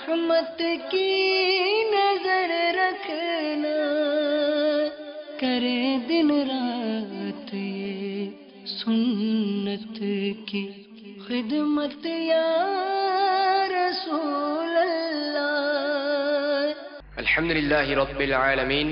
رحمت کی نظر رکھنا، کرے دن رات یہ سنت کی خدمت یا رسول اللہ۔ الحمد للہ رب العالمین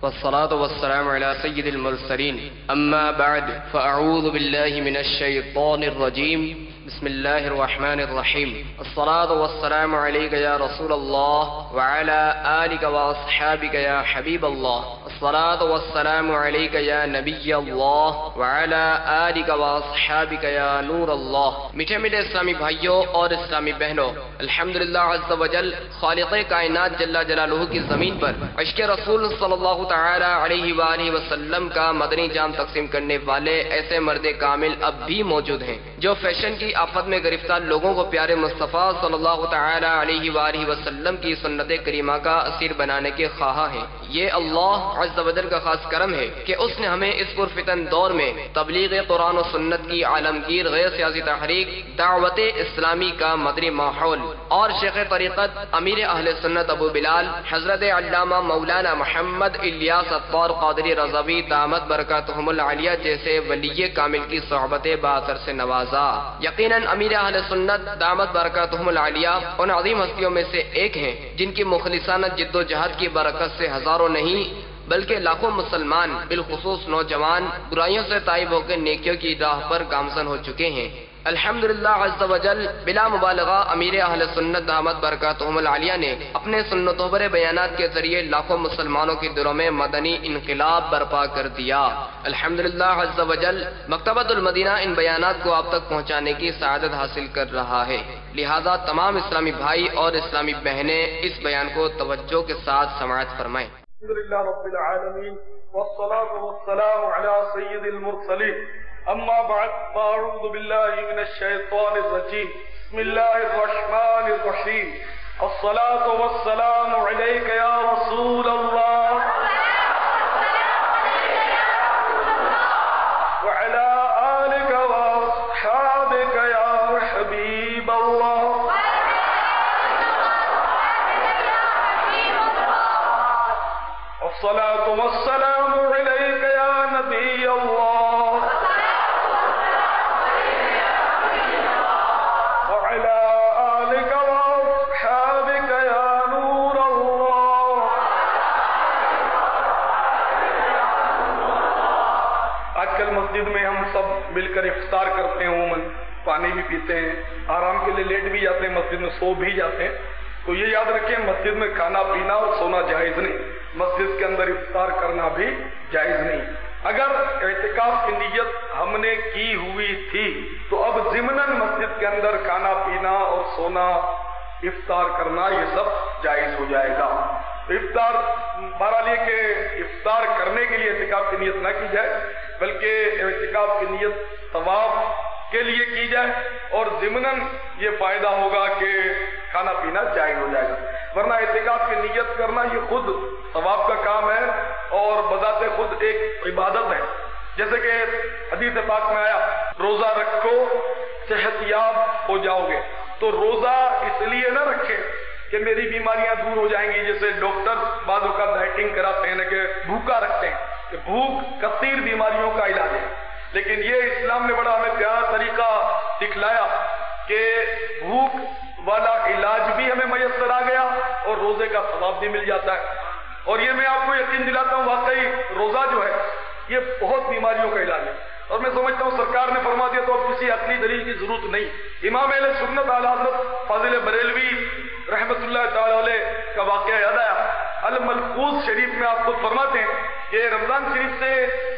والصلاة والسلام على سید المرسلین، اما بعد فاعوذ باللہ من الشیطان الرجیم، بسم اللہ الرحمن الرحیم، الصلاة والسلام علیک یا رسول اللہ وعلى آلک واصحابک یا حبیب اللہ، الصلاة والسلام علیک یا نبی اللہ وعلى آلک واصحابک یا نور اللہ۔ میٹھے میٹھے اسلامی بھائیوں اور اسلامی بہنوں، الحمدللہ عز و جل خالق کائنات جل جلالہ کی زمین پر عشق رسول صلی اللہ تعالی علیہ وآلہ وسلم کا مدنی جام تقسیم کرنے والے ایسے مرد کامل اب بھی موجود ہیں جو فیشن کی آفت میں گرفتار لوگوں کو پیارے مصطفیٰ صلی اللہ تعالی علیہ وآلہ وسلم کی سنت کریمہ کا اسیر بنانے کے خواہاں ہیں۔ یہ اللہ عز و جل کا خاص کرم ہے کہ اس نے ہمیں اس پرفتن دور میں تبلیغ قرآن و سنت کی عالمگیر غیر سیاسی تحریک دعوت اسلامی کا مدنی ماحول اور شیخ طریقت امیر اہل سنت ابو بلال حضرت علامہ مولانا محمد الیاس عطار قادری رضوی دامت برکاتہم العالیہ جیسے ولی کامل کی صحبت باثر سے نوازا۔ یقیناً امیر اہل سنت دامت برکاتہم العالیہ ان عظیم ہستیوں میں سے ایک ہیں جن کی مخلصانہ جد و جہد کی برکت سے ہزاروں نہیں بلکہ لاکھوں مسلمان بالخصوص نوجوان برائیوں سے تائب ہو کے نیکیوں کی راہ پر گامزن ہو چکے ہیں۔ الحمدللہ عز و جل بلا مبالغہ امیر اہل سنت دامت برکاتہم العالیہ نے اپنے سنتوں پر بیانات کے ذریعے لاکھوں مسلمانوں کے دلوں میں مدنی انقلاب برپا کر دیا۔ الحمدللہ عز و جل مکتبۃ المدینہ ان بیانات کو آپ تک پہنچانے کی سعادت حاصل کر رہا ہے، لہذا تمام اسلامی بھائی اور اسلامی بہنیں اس بیان کو توجہ کے ساتھ سماعت فرمائیں۔ الحمدللہ رب العالمین والصلاة والسلام علی سید المرسلین، اما بعد فاعوذ باللہ من الشیطان الرجیم، بسم اللہ الرحمن الرحیم، الصلاة والسلام علیک یا رسول اللہ وعلی آلک واصحابک یا حبیب اللہ۔ الصلاة والسلام علیک یا نبی اللہ وعلی آلک واصحابک یا نور اللہ۔ آج کل مسجد میں ہم سب مل کر افطار کرتے ہیں، عموماً پانی بھی پیتے ہیں، آرام کے لیے لیٹ بھی جاتے ہیں، مسجد میں سو بھی جاتے ہیں۔ تو یہ یاد رکھیں مسجد میں کھانا پینا اور سونا جائز نہیں، مسجد کے اندر افطار کرنا بھی جائز نہیں۔ اگر اعتکاف کی نیت ہم نے کی ہوئی تھی تو اب ضمناً مسجد کے اندر کھانا پینا اور سونا افطار کرنا یہ سب جائز ہو جائے گا۔ افطار بہرحال یہ کہ افطار کرنے کے لیے اعتکاف کی نیت نہ کی جائے بلکہ اعتکاف کی نیت ثواب کے لیے کی جائے اور ضمناً یہ فائدہ ہوگا کہ کھانا پینا جائز ہو جائے گا، ورنہ اعتکاف کی نیت کرنا یہ خود ثواب کا کام ہے اور بذات خود ایک عبادت ہے۔ جیسے کہ حدیث پاک میں آیا روزہ رکھو صحت یاب ہو جاؤ گے، تو روزہ اس لیے نہ رکھے کہ میری بیماریاں دور ہو جائیں گی، جیسے ڈاکٹر بعض اوقات ڈائٹنگ کراتے ہیں کہ بھوکا رکھتے ہیں کہ بھوک کثیر بیماریوں کا علاج ہے، لیکن یہ اسلام نے بڑا ہمیں پیارا طریقہ دکھلایا کہ بھوک والا علاج بھی ہمیں میسر آ گیا اور روزے کا ثواب بھی مل جاتا ہے۔ اور یہ میں آپ کو یقین دلاتا ہوں واقعی روزہ جو ہے یہ بہت بیماریوں کا علاج ہے، اور میں سمجھتا ہوں سرکار نے فرما دیا تو اب کسی عقلی دلیل کی ضرورت نہیں۔ امام اہل سنت اعلی حضرت فاضل بریلوی رحمت اللہ تعالی علیہ کا واقعہ یاد آیا۔ الملفوظ شریف میں آپ خود فرماتے ہیں کہ رمضان شریف سے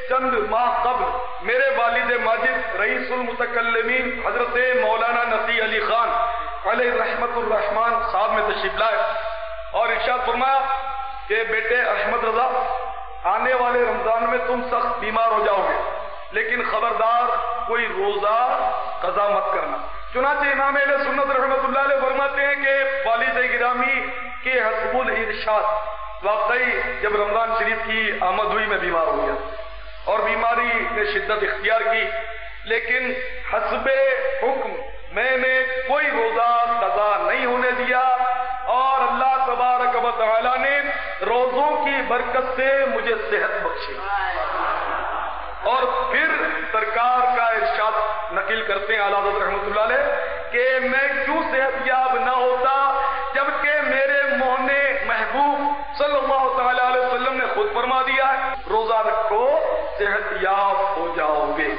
چند ماہ قبل میرے والد ماجد رئیس المتکلمین حضرت مولانا نصیح علی خان علیہ رحمت الرحمان صاحب میں تشریف لائے اور ارشاد فرمایا کہ بیٹے احمد رضا، آنے والے رمضان میں تم سخت بیمار ہو جاؤ گے، لیکن خبردار کوئی روزہ قضا مت کرنا۔ چنانچہ امام اہل سنت رحمت اللہ علیہ فرماتے ہیں کہ والد گرامی کے حسب الارشاد واقعی جب رمضان شریف کی آمد ہوئی میں بیمار ہو گیا اور بیماری نے شدت اختیار کی، لیکن حسب حکم میں نے کوئی روزہ قضا نہیں ہونے دیا بخشے. اور پھر سرکار کا ارشاد نقل کرتے ہیں اعلیٰ حضرت رحمۃ اللہ علیہ کہ میں کیوں صحت یاب نہ ہوتا جبکہ میرے موہن محبوب صلی اللہ تعالی علیہ وسلم نے خود فرما دیا ہے روزہ رکھو صحت یاب ہو جاؤ گے.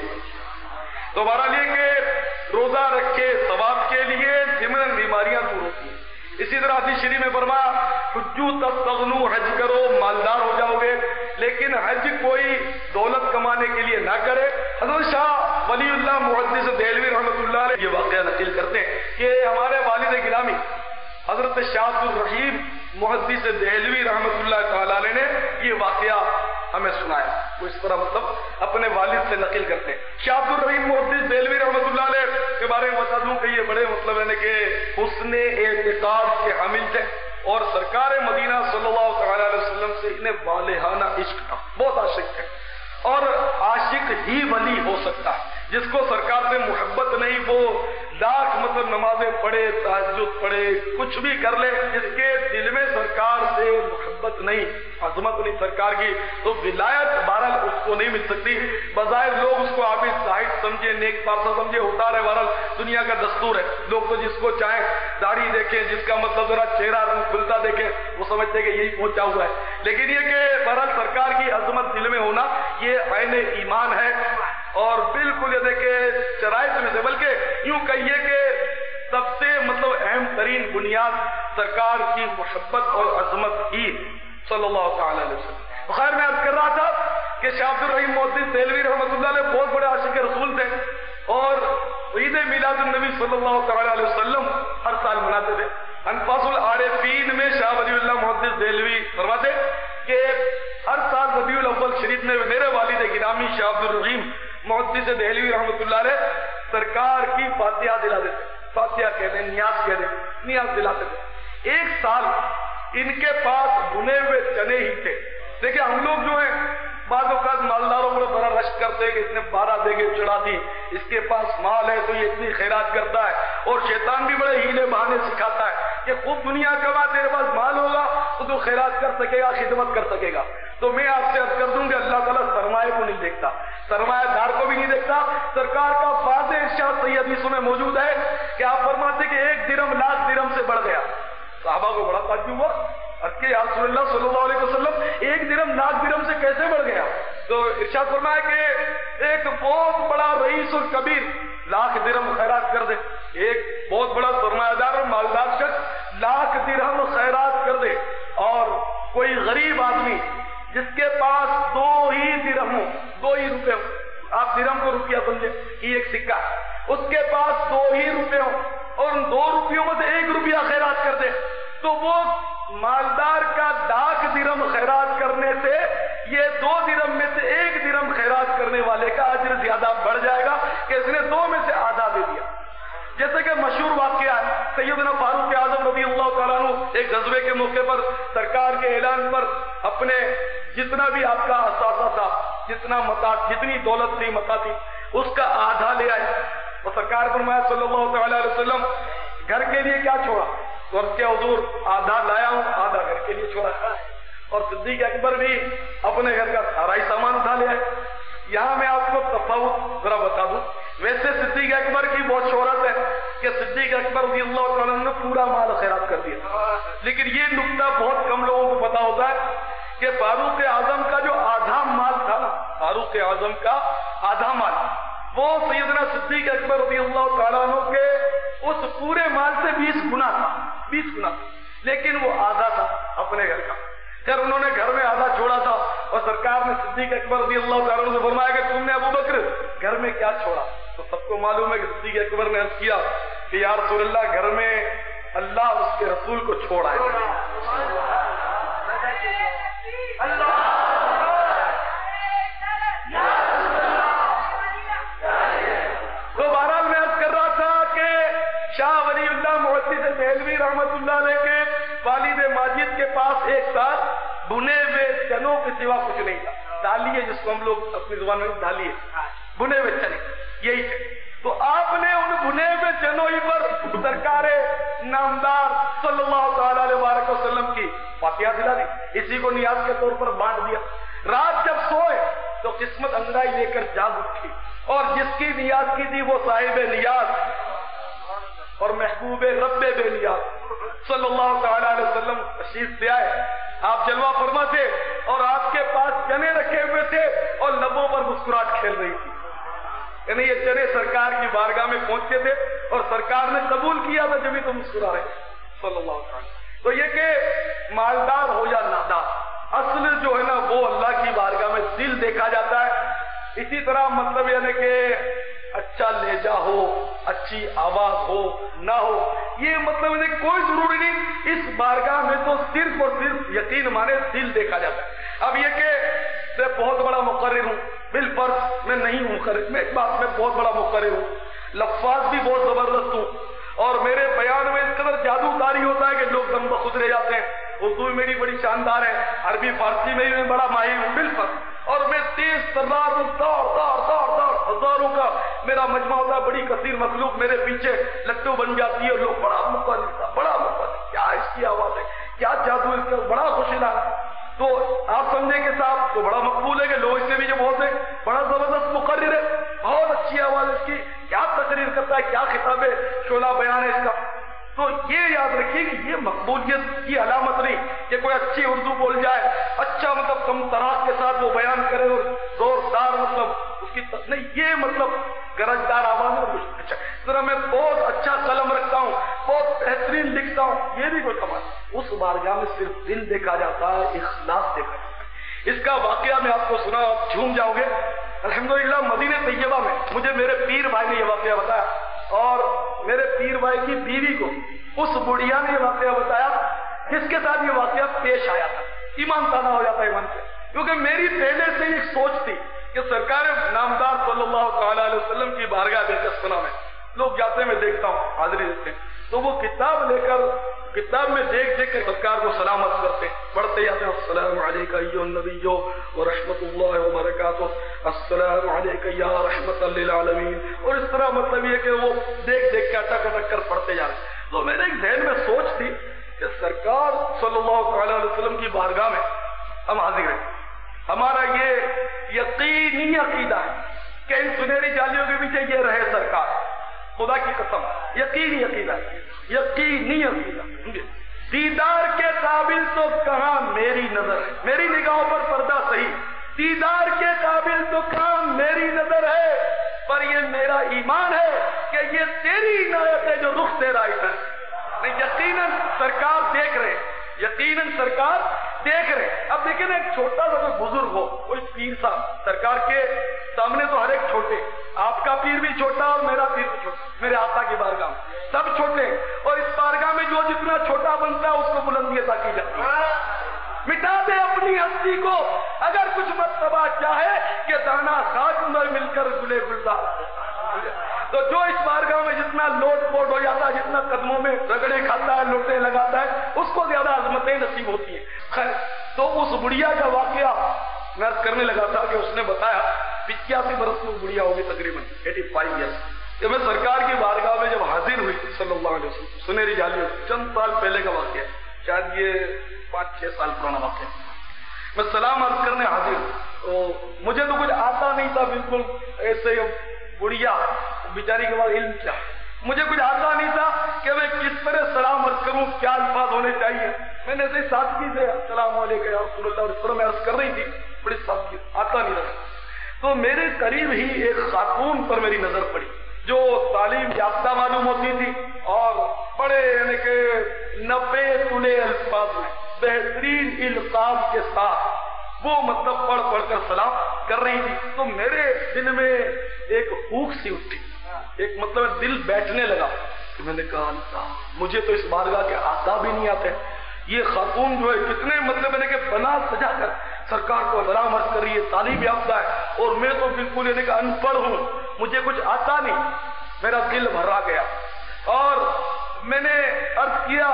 تو بہرحال یہ کہ روزہ رکھے ثواب کے لیے ضمن بیماریاں دور ہوتی ہیں. اسی طرح حدیث شریف میں فرمایا حجو تستغنو حج کرو مالدار ہو جاؤ گے لیکن حج کوئی دولت کمانے کے لیے نہ کرے. حضرت شاہ ولی اللہ محدث دہلوی رحمۃ اللہ علیہ یہ واقعہ نقل کرتے ہیں کہ ہمارے والد گرامی حضرت شاہ عبد الرحیم محدث دہلوی رحمۃ اللہ تعالی علیہ نے یہ واقعہ ہمیں سنایا. وہ اس طرح مطلب اپنے والد سے نقل کرتے ہیں. شاہ عبد الرحیم محدث دہلوی رحمۃ اللہ علیہ کے بارے میں بتا دوں کہ یہ بڑے مطلب ہے کہ حسن اعتقاد کے حامل تھے اور سرکار مدینہ صلی اللہ تعالی علیہ وسلم سے انہیں والہانہ عشق تھا. بہت عاشق تھے اور عاشق ہی ولی ہو سکتا ہے. جس کو سرکار سے محبت نہیں وہ لاکھ مطلب نمازیں پڑھے تہجد پڑھے کچھ بھی کر لے جس کے دل میں سرکار سے محبت نہیں عظمت نہیں سرکار کی تو ولایت بہرحال اس کو نہیں مل سکتی. بظاہر لوگ اس کو عابد زاہد سمجھے نیک پارسا سمجھے ہوتا رہے بہرحال دنیا کا دستور ہے. لوگ تو جس کو چاہیں داڑھی دیکھیں جس کا مطلب ذرا چہرہ رنگ کھلتا دیکھیں وہ سمجھتے کہ یہی پہنچا ہوا ہے. لیکن یہ کہ بہرحال سرکار کی عظمت دل میں ہونا یہ عین ایمان ہے اور بالکل یہ دیکھیں شرائط میں سے بلکہ یوں کہیے کہ سب سے مطلب اہم ترین بنیاد سرکار کی محبت اور عظمت ہی صلی اللہ تعالی علیہ وسلم. خیر میں عرض کر رہا تھا کہ شاہ عبد الرحیم محدث دہلوی رحمۃ اللہ علیہ بہت بڑے عاشق رسول تھے اور عید میلاد النبی صلی اللہ تعالی علیہ وسلم ہر سال مناتے تھے. انفاس العارفین میں شاہ ولی اللہ محدث دہلوی فرماتے کہ ہر سال ربیع الاول شریف میں میرے والد گرامی شاہ عبد الرحیم محدث دہلوی رحمۃ اللہ علیہ سرکار کی فاتحہ دلا دیتے. فاتحہ کہتے ہیں نیاز کہتے ہیں نیاز دلاتے تھے. ایک سال ان کے پاس بنے ہوئے چنے ہی تھے. دیکھیں ہم لوگ جو ہیں بعض اوقات مالداروں پر بڑا رشک کرتے کہ اس نے 12 دیگیں چڑھا دی اس کے پاس مال ہے تو یہ اتنی خیرات کرتا ہے اور شیطان بھی بڑے ہیلے بہانے سکھاتا ہے کہ خوب دنیا کما تیرے پاس مال ہوگا تو تو خیرات کر سکے گا خدمت کر سکے گا. تو میں آپ سے عرض کر دوں کہ اللہ تعالیٰ سرمایہ کو نہیں دیکھتا سرمایہ دار کو بھی نہیں دیکھتا. سرکار کا واضح ارشاد صحیح حدیثوں میں موجود ہے کہ آپ فرماتے کہ 1 درہم لاکھ درہم سے بڑھ گیا. صحابہ کو بڑا تعجب ہوا کہ یا رسول اللہ صلی اللہ علیہ وسلم 1 درہم لاکھ درہم سے کیسے بڑھ گیا. تو ارشاد فرمایا کہ ایک بہت بڑا رئیس الکبیر لاکھ درہم خیرات کر دے. ایک بہت بڑا سرمایہ دار اور مالدار شخص لاکھ درہم خیرات کر دے اور کوئی غریب آدمی جس کے پاس 2 ہی درہم ہو 2 ہی روپے ہو آپ درہم کو روپیہ سمجھے یہ ایک سکہ اس کے پاس 2 ہی روپے ہو اور ان 2 روپیوں میں سے 1 روپیہ خیرات کر دے تو وہ مالدار کا 10 درہم خیرات کرنے سے یہ 2 درہم میں سے 1 درہم خیرات کرنے والے کا اجر زیادہ بڑھ جائے گا کہ اس نے 2 میں سے آدھا دے دیا. جیسے کہ مشہور واقعہ ہے سیدنا فاروق اعظم رضی اللہ تعالیٰ عنہ ایک غزوے کے موقع پر سرکار کے اعلان پر اپنے جتنا بھی آپ کا اثاثہ تھا جتنا متا جتنی دولت تھی متا تھی اس کا آدھا لے آئے. اور سرکار فرمایا صلی اللہ تعالی علیہ وسلم گھر کے لیے کیا چھوڑا تو عرض کیا حضور آدھا لایا ہوں آدھا گھر کے لیے چھوڑا. اور صدیق اکبر بھی اپنے گھر کا سارا ہی سامان اٹھا لے آئے. یہاں میں آپ کو تفاوت ذرا بتا دوں. ویسے صدیق اکبر کی بہت شہرت ہے کہ صدیق اکبر رضی اللہ تعالیٰ نے پورا مال خیرات کر دیا لیکن یہ نکتہ بہت کم لوگوں کو پتا ہوتا ہے کہ فاروق اعظم کا جو آدھا مال تھا نا فاروق اعظم کا آدھا مال وہ سیدنا صدیق اکبر رضی اللہ تعالیٰ عنہ کے اس پورے مال سے 20 گنا تھا 20 گنا لیکن وہ آدھا تھا اپنے گھر کا. خیر انہوں نے گھر میں آدھا چھوڑا تھا اور سرکار نے صدیق اکبر رضی اللہ تعالیٰ عنہ سے فرمایا کہ تم نے ابو بکر گھر میں کیا چھوڑا. تو سب کو معلوم ہے کہ صدیق اکبر نے عرض کیا کہ یا رسول اللہ گھر میں اللہ اس کے رسول کو چھوڑا ہے. تو بہرحال میں عرض کر رہا تھا کہ شاہ ولی اللہ محدث دہلوی رحمۃ اللہ علیہ کے والد ماجد کے پاس ایک سال بنے ہوئے چنوں کے سوا کچھ نہیں تھا. دالیے جس کو ہم لوگ اپنی زبان میں دالیے بنے ہوئے چنے یہی تھے. تو آپ نے ان بنے ہوئے چنوں ہی پر سرکار نامدار صلی اللہ تعالی علیہ وسلم کی فاتحہ دلا دی. اسی کو نیاز کے طور پر بانٹ دیا. رات جب سو قسمت انگڑائی لے کر جاگ اٹھی، اور جس کی نیاز کی تھی وہ صاحب نیاز اور محبوب رب بے نیاز صلی اللہ تعالی علیہ وسلم تشریف لے آئے. آپ جلوہ فرما تھے اور آپ کے پاس چنے رکھے ہوئے تھے اور لبوں پر مسکراہٹ کھیل رہی تھی. یعنی یہ چنے سرکار کی بارگاہ میں پہنچے تھے اور سرکار نے قبول کیا تھا، جبھی تو مسکرا رہے صلی اللہ علیہ وسلم. تو یہ کہ مالدار ہو یا نادار، اصل جو ہے نا وہ اللہ کی بارگاہ میں دل دیکھا جاتا ہے. اسی طرح مطلب یعنی کہ اچھا لہجہ ہو، اچھی آواز ہو نہ ہو، یہ مطلب یعنی کوئی ضروری نہیں. اس بارگاہ میں تو صرف اور صرف یقین مانے دل دیکھا جاتا ہے. اب یہ کہ میں بہت بڑا مقرر ہوں، بالفرض میں نہیں ہوں مقرر، میں ایک بات میں بہت بڑا مقرر ہوں، لفاظ بھی بہت زبردست ہوں، اور میرے بیان میں اس قدر جادو کاری ہوتا ہے کہ لوگ دم بخود رہ جاتے ہیں. اردو میں میری بڑی شاندار ہے، عربی فارسی میں بھی میں بڑا ماہر ہوں بالفرض، اور میں تیز ترار دوڑ ہزاروں کا میرا مجمع ہوتا ہے، بڑی کثیر مخلوق میرے پیچھے لٹو بن جاتی ہے، اور لوگ بڑا مقرر تھا، بڑا مقرر، کیا اس کی آواز ہے، کیا جادو اس کا، بڑا خوشیلا. تو آپ سمجھیں کہ صاحب تو بڑا مقبول ہے کہ لوگ اس سے بھی جو بولتے ہیں بڑا زبردست مقرر ہے، بہت اچھی آواز اس کی، کیا تقریر کرتا ہے، کیا خطاب ہے، شعلہ بیان ہے اس کا. تو یہ یاد رکھیے کہ یہ مقبولیت کی علامت نہیں کہ کوئی اچھی اردو بول جائے، اچھا مطلب کم طرح کے ساتھ وہ بیان کرے اور زوردار مطلب اس کی نہیں، یہ مطلب گرجدار آواز ہے. اچھا ذرا میں بہت اچھا قلم رکھتا ہوں، بہت بہترین لکھتا ہوں، یہ بھی کوئی کمال. اس بارگاہ میں صرف دل دیکھا جاتا ہے، اخلاص دیکھا جاتا ہے. اس کا واقعہ میں آپ کو سنا، آپ جھوم جاؤ گے. الحمدللہ مدینہ طیبہ میں مجھے میرے پیر بھائی نے یہ واقعہ بتایا، اور میرے پیر بھائی کی بیوی کو اس بڑھیا نے یہ واقعہ بتایا جس کے ساتھ یہ واقعہ پیش آیا تھا. ایمان تازہ ہو جاتا ہے ایمان سے، کیونکہ میری پہلے سے ایک سوچ تھی کہ سرکار نامدار صلی اللہ تعالی علیہ وسلم کی بارگاہ بلکسنا میں لوگ جاتے میں دیکھتا ہوں، حاضری دیتے ہیں، تو وہ کتاب لے کر کتاب میں دیکھ کر سرکار کو سلامت کرتے ہیں، پڑھتے جاتے ہیں السلام علیکہ ایھا النبی ورحمۃ اللہ وبرکاتہ، السلام علیکہ یا رحمۃ للعالمین، اور اس طرح مطلب یہ کہ وہ دیکھ کے اٹک اٹک کر پڑھتے جا رہے ہیں. تو میرے ایک ذہن میں سوچ تھی کہ سرکار صلی اللہ تعالی علیہ وسلم کی بارگاہ میں ہم حاضر ہیں، ہمارا یہ یقینی عقیدہ ہے کہ ان سنہری جالیوں کے پیچھے یہ رہے سرکار، خدا کی قسم یقینی عقیدہ، یقینی عقیدہ. دیدار کے قابل تو کہاں میری نظر ہے، میری نگاہوں پر پردہ صحیح، دیدار کے قابل تو کہاں میری نظر ہے، پر یہ میرا ایمان ہے کہ یہ تیری عنایت ہے جو رخ تیرا ادھر. یقیناً سرکار دیکھ رہے، یقیناً سرکار دیکھ رہے. اب دیکھیں نا، ایک چھوٹا سا کوئی بزرگ ہو، کوئی پیر صاحب سرکار کے سامنے تو ہر ایک چھوٹے، آپ کا پیر بھی چھوٹا اور میرا پیر بھی چھوٹا، میرے آقا کی بارگاہ میں سب چھوٹے، اور اس بارگاہ میں جو جتنا چھوٹا بنتا ہے اس کو بلندی عطا کی جاتی ہے. مٹا دے اپنی ہستی کو اگر کچھ مرتبہ چاہے کہ دانا خاک میں مل کر گلے گلزار. تو جو اس بارگاہ میں جتنا لوٹ پوٹ ہو جاتا ہے، جتنا قدموں میں رگڑے کھاتا ہے، لوٹے لگاتا ہے، اس کو زیادہ عظمتیں نصیب ہوتی ہیں. خیر، تو اس بڑھیا کا واقعہ میں عرض کرنے لگا تھا کہ اس نے بتایا 85 برس کی بڑھیا ہوگی تقریباً 85 ایئرس، کہ میں سرکار کی بارگاہ میں جب حاضر ہوئی صلی اللہ علیہ وسلم، سنہری جالیوں چند سال پہلے کا واقعہ، شاید یہ 5-6 سال پرانا واقعہ. میں سلام عرض کرنے حاضر ہوں، تو مجھے تو کچھ آتا نہیں تھا، بالکل ایسے بڑھیا بیچاری کے بعد علم کیا، مجھے کچھ آتا نہیں تھا کہ میں کس طرح سلام عرض کروں، کیا الفاظ ہونے چاہیے. میں نے ایسے سادگی سے السلام علیکم یا رسول اللہ، اور اس طرح میں عرض کر رہی تھی، بڑی سادگی، آتا نہیں رہا. تو میرے قریب ہی ایک خاتون پر میری نظر پڑی جو تعلیم یافتہ معلوم ہوتی تھی، اور بڑے یعنی کہ 90 تلے الفاظ میں بہترین القاب کے ساتھ وہ مطلب پڑھ پڑھ کر سلام کر رہی تھی. تو میرے دل میں ایک بھوک سی اٹھی، ایک مطلب دل بیٹھنے لگا کہ میں نے کہا اللہ، مجھے تو اس بارگاہ کے آداب ہی نہیں آتے. یہ خاتون جو ہے کتنے مطلب میں نے کہ بنا سجا کر سرکار کو سلام عرض کر رہی ہے، تعلیم یافتہ ہے، اور میں تو بالکل یعنی کہ ان پڑھ ہوں، مجھے کچھ آتا نہیں. میرا دل بھرا گیا اور میں نے عرض کیا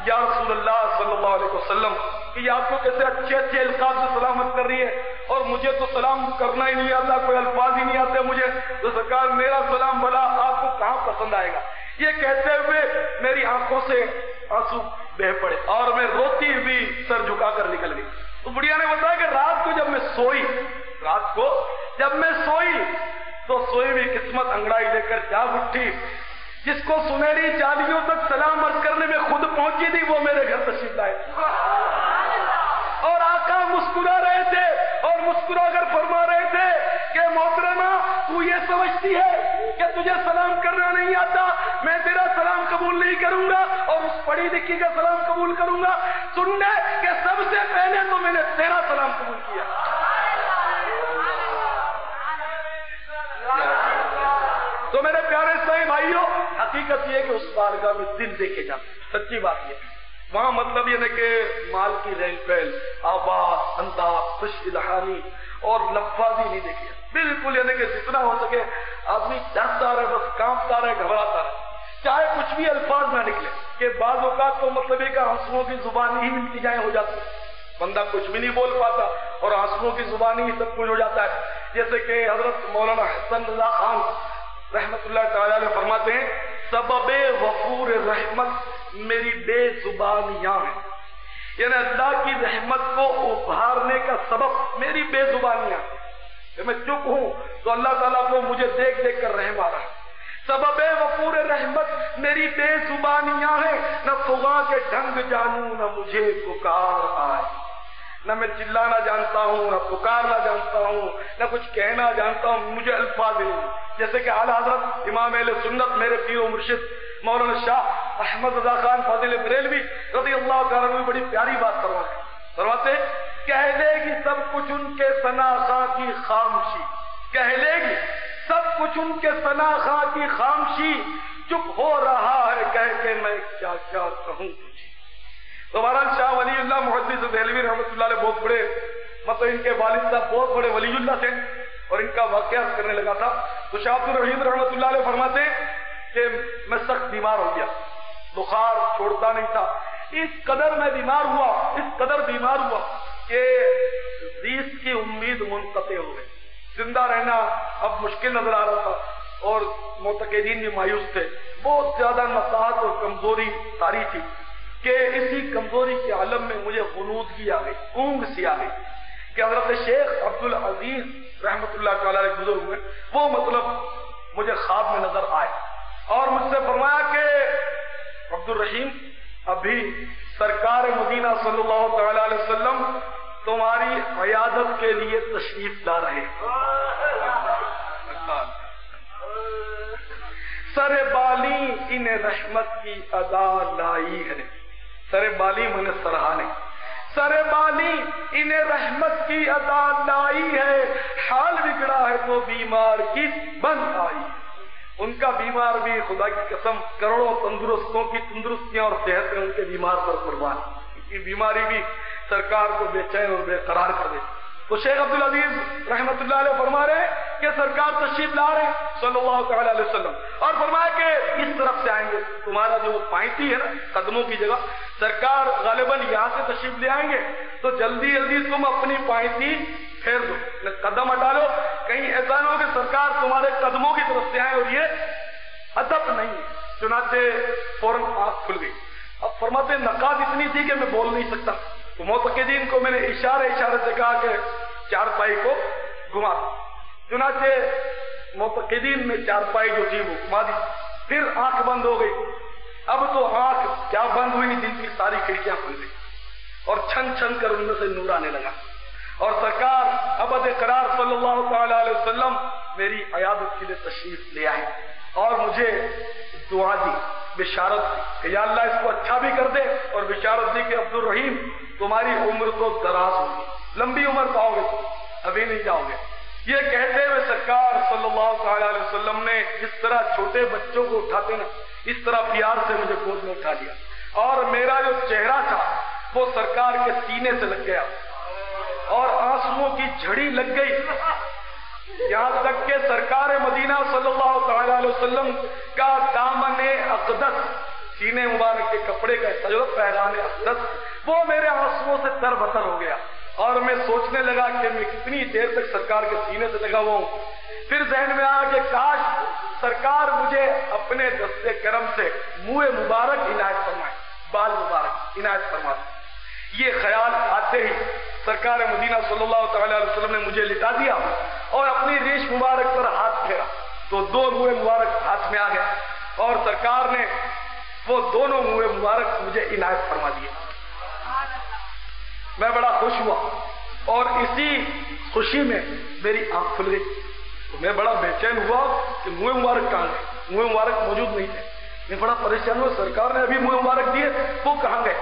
یا رسول اللہ صلی اللہ علیہ وسلم کہ یہ آپ کو کیسے اچھے اچھے الفاظ سے سلامت کر رہی ہے اور مجھے تو سلام کرنا ہی نہیں آتا، کوئی الفاظ ہی نہیں آتے مجھے، تو سرکار میرا سلام بھلا آپ کو کہاں پسند آئے گا. یہ کہتے ہوئے میری آنکھوں سے آنسو بہ پڑے اور میں روتی ہوئی سر جھکا کر نکل گئی. تو بڑھیا نے بتایا کہ رات کو جب میں سوئی رات کو جب میں سوئی تو سوئی ہوئی قسمت انگڑائی لے کر جاگ اٹھی، جس کو سنہری چالیوں تک سلام عرض کرنے میں خود پہنچی تھی وہ میرے گھر تشریف لائے، اور آقا مسکرا رہے تھے اور مسکرا کر فرما رہے تھے کہ محترمہ تو یہ سمجھتی ہے کہ تجھے سلام کرنا نہیں آتا، میں تیرا سلام قبول نہیں کروں گا اور اس پڑھی لکھی کا سلام قبول کروں گا، سن لے کہ سب سے پہلے تو میں نے تیرا سلام قبول کیا۔ تو میرے پیارے اسلامی بھائیوں، حقیقت یہ کہ اس بارگاہ میں دل دیکھے جاتے، سچی بات یہ وہاں مطلب یہ نہیں کہ مال کی ریل پیل، آواز، انداز، خوش الہانی اور لفاظی نہیں دیکھی، بالکل یہ نہیں کہ جتنا ہو سکے آدمی ڈرتا رہے، بس کانپتا رہے، گھبراتا رہے، چاہے کچھ بھی الفاظ نہ نکلے، کہ بعض اوقات تو مطلب یہ کہ آنسوؤں کی زبان ہی التجائیں ہو جاتی، بندہ کچھ بھی نہیں بول پاتا اور آنسوؤں کی زبان ہی سب کچھ ہو جاتا ہے، جیسے کہ حضرت مولانا حسن رضا خان رحمت اللہ تعالیٰ علیہ فرماتے ہیں، سبب وفور رحمت میری بے زبانیاں ہیں، یعنی اللہ کی رحمت کو ابھارنے کا سبب میری بے زبانیاں، کہ میں چپ ہوں تو اللہ تعالیٰ کو مجھے دیکھ دیکھ کر رحم آ رہا ہے، سبب وفور رحمت میری بے زبانیاں ہیں، نہ فغاں کے ڈھنگ جانوں نہ مجھے پکار آئے، نہ میں چلانا جانتا ہوں، نہ پکارنا جانتا ہوں، نہ کچھ کہنا جانتا ہوں، مجھے الفاظ نہیں، جیسے کہ اعلیٰ حضرت امام اہل سنت میرے پیر و مرشد مولانا شاہ احمد رضا خان فاضل بریلوی رضی اللہ تعالیٰ عنہ بڑی پیاری بات فرماتے کہہ لے گی سب کچھ ان کے ثنا خواں کی خاموشی، کہہ لے گی سب کچھ ان کے ثنا خواں کی خاموشی، چپ ہو رہا ہے کہہ کے میں کیا کیا کہوں تجھے۔ تو بہرحال شاہ ولی اللہ محدث دہلوی رحمۃ اللہ علیہ بہت بڑے، مطلب ان کے والد صاحب بہت بڑے ولی اللہ تھے اور ان کا واقعہ کرنے لگا تھا، تو شاہ عبد الرحیم رحمۃ اللہ علیہ فرماتے ہیں کہ میں سخت بیمار ہو گیا، بخار چھوڑتا نہیں تھا، اس قدر میں بیمار ہوا، اس قدر بیمار ہوا کہ زیست کی امید منقطع ہو گئی، زندہ رہنا اب مشکل نظر آ رہا تھا اور معتقدین بھی مایوس تھے، بہت زیادہ نصاحت اور کمزوری طاری تھی کہ اسی کمزوری کے عالم میں مجھے غنودگی آ گئی، اونگ سی آ گئی کہ حضرت شیخ عبد العزیز رحمۃ اللہ تعالیٰ علیہ گزر ہوئے، وہ مطلب مجھے خواب میں نظر آئے اور مجھ سے فرمایا کہ عبد الرحیم ابھی سرکار مدینہ صلی اللہ تعالی علیہ وسلم تمہاری عیادت کے لیے تشریف لا رہے سر بالی ان رحمت کی ادا لائی ہے، سر بالی من سرحانے، سر بالی ان رحمت کی ادا لائی ہے، حال بگڑا ہے تو بیمار کی بند آئی، ان کا بیمار بھی خدا کی قسم کروڑوں تندرستوں کی تندرستیاں اور صحت ان کے بیمار پر قربان، ان کی بیماری بھی سرکار کو بے چین اور بے قرار کر دیتی۔ تو شیخ عبد العزیز رحمت اللہ علیہ فرما رہے ہیں کہ سرکار تشریف لا رہے ہیں صلی اللہ تعالی علیہ وسلم، اور فرمایا کہ اس طرف سے آئیں گے، تمہارا جو وہ پائنتی ہے نا قدموں کی جگہ، سرکار غالباً یہاں سے تشریف لے آئیں گے، تو جلدی جلدی تم اپنی پائنتی پھیر دو، قدم ہٹا لو، کہیں ایسا نہ ہو کہ سرکار تمہارے قدموں کی طرف سے آئیں اور یہ ادب نہیں ہے۔ چنانچہ فوراً آنکھ کھل گئی۔ اب فرماتے نقاط اتنی تھی کہ میں بول نہیں سکتا، تو معتقدین کو میں نے اشارے سے کہا کہ چارپائی کو گھما دو، چنانچہ معتقدین میں چارپائی جو تھی وہ گھما دی، پھر آنکھ بند ہو گئی۔ اب تو آنکھ کیا بند ہوئی، دل کی ساری کھڑکیاں کھل گئی اور چھن چھن کر ان میں سے نور آنے لگا، اور سرکار ابد قرار صلی اللہ تعالی علیہ وسلم میری عیادت کے لیے تشریف لے آئے اور مجھے دعا دی، بشارت دی کہ یا اللہ اس کو اچھا بھی کر دے، اور بشارت دی کہ عبد الرحیم تمہاری عمر تو دراز ہوگی، لمبی عمر پاؤ گے، ابھی نہیں جاؤ گے۔ یہ کہتے ہوئے سرکار صلی اللہ تعالی علیہ وسلم نے جس طرح چھوٹے بچوں کو اٹھاتے نا، اس طرح پیار سے مجھے گود میں اٹھا لیا، اور میرا جو چہرہ تھا وہ سرکار کے سینے سے لگ گیا اور آنسوؤں کی جھڑی لگ گئی، یہاں تک کہ سرکار مدینہ صلی اللہ تعالی علیہ وسلم کا دامن اقدس، سینے مبارک کے کپڑے کا حصہ پہرانے اقدس، وہ میرے آنسوؤں سے تر بتر ہو گیا، اور میں سوچنے لگا کہ میں کتنی دیر تک سرکار کے سینے سے لگا ہوا ہوں۔ پھر ذہن میں آیا کہ کاش سرکار مجھے اپنے دست کرم سے منہ مبارک عنایت فرمائے، بال مبارک عنایت فرمائے۔ یہ خیال آتے ہی سرکار مدینہ صلی اللہ تعالی علیہ وسلم نے مجھے لٹا دیا اور اپنی ریش مبارک پر ہاتھ پھیرا تو 2 روئے مبارک ہاتھ میں آ گئے اور سرکار نے وہ دونوں روئے مبارک مجھے عنایت فرما دیے. میں بڑا خوش ہوا اور اسی خوشی میں میری آنکھ کھل گئی. تو میں بڑا بے چین ہوا کہ منہ مبارک کہاں گئے. منہ مبارک موجود نہیں تھے. میں بڑا پریشان ہوا, سرکار نے ابھی منہ مبارک دیے, وہ کہاں گئے.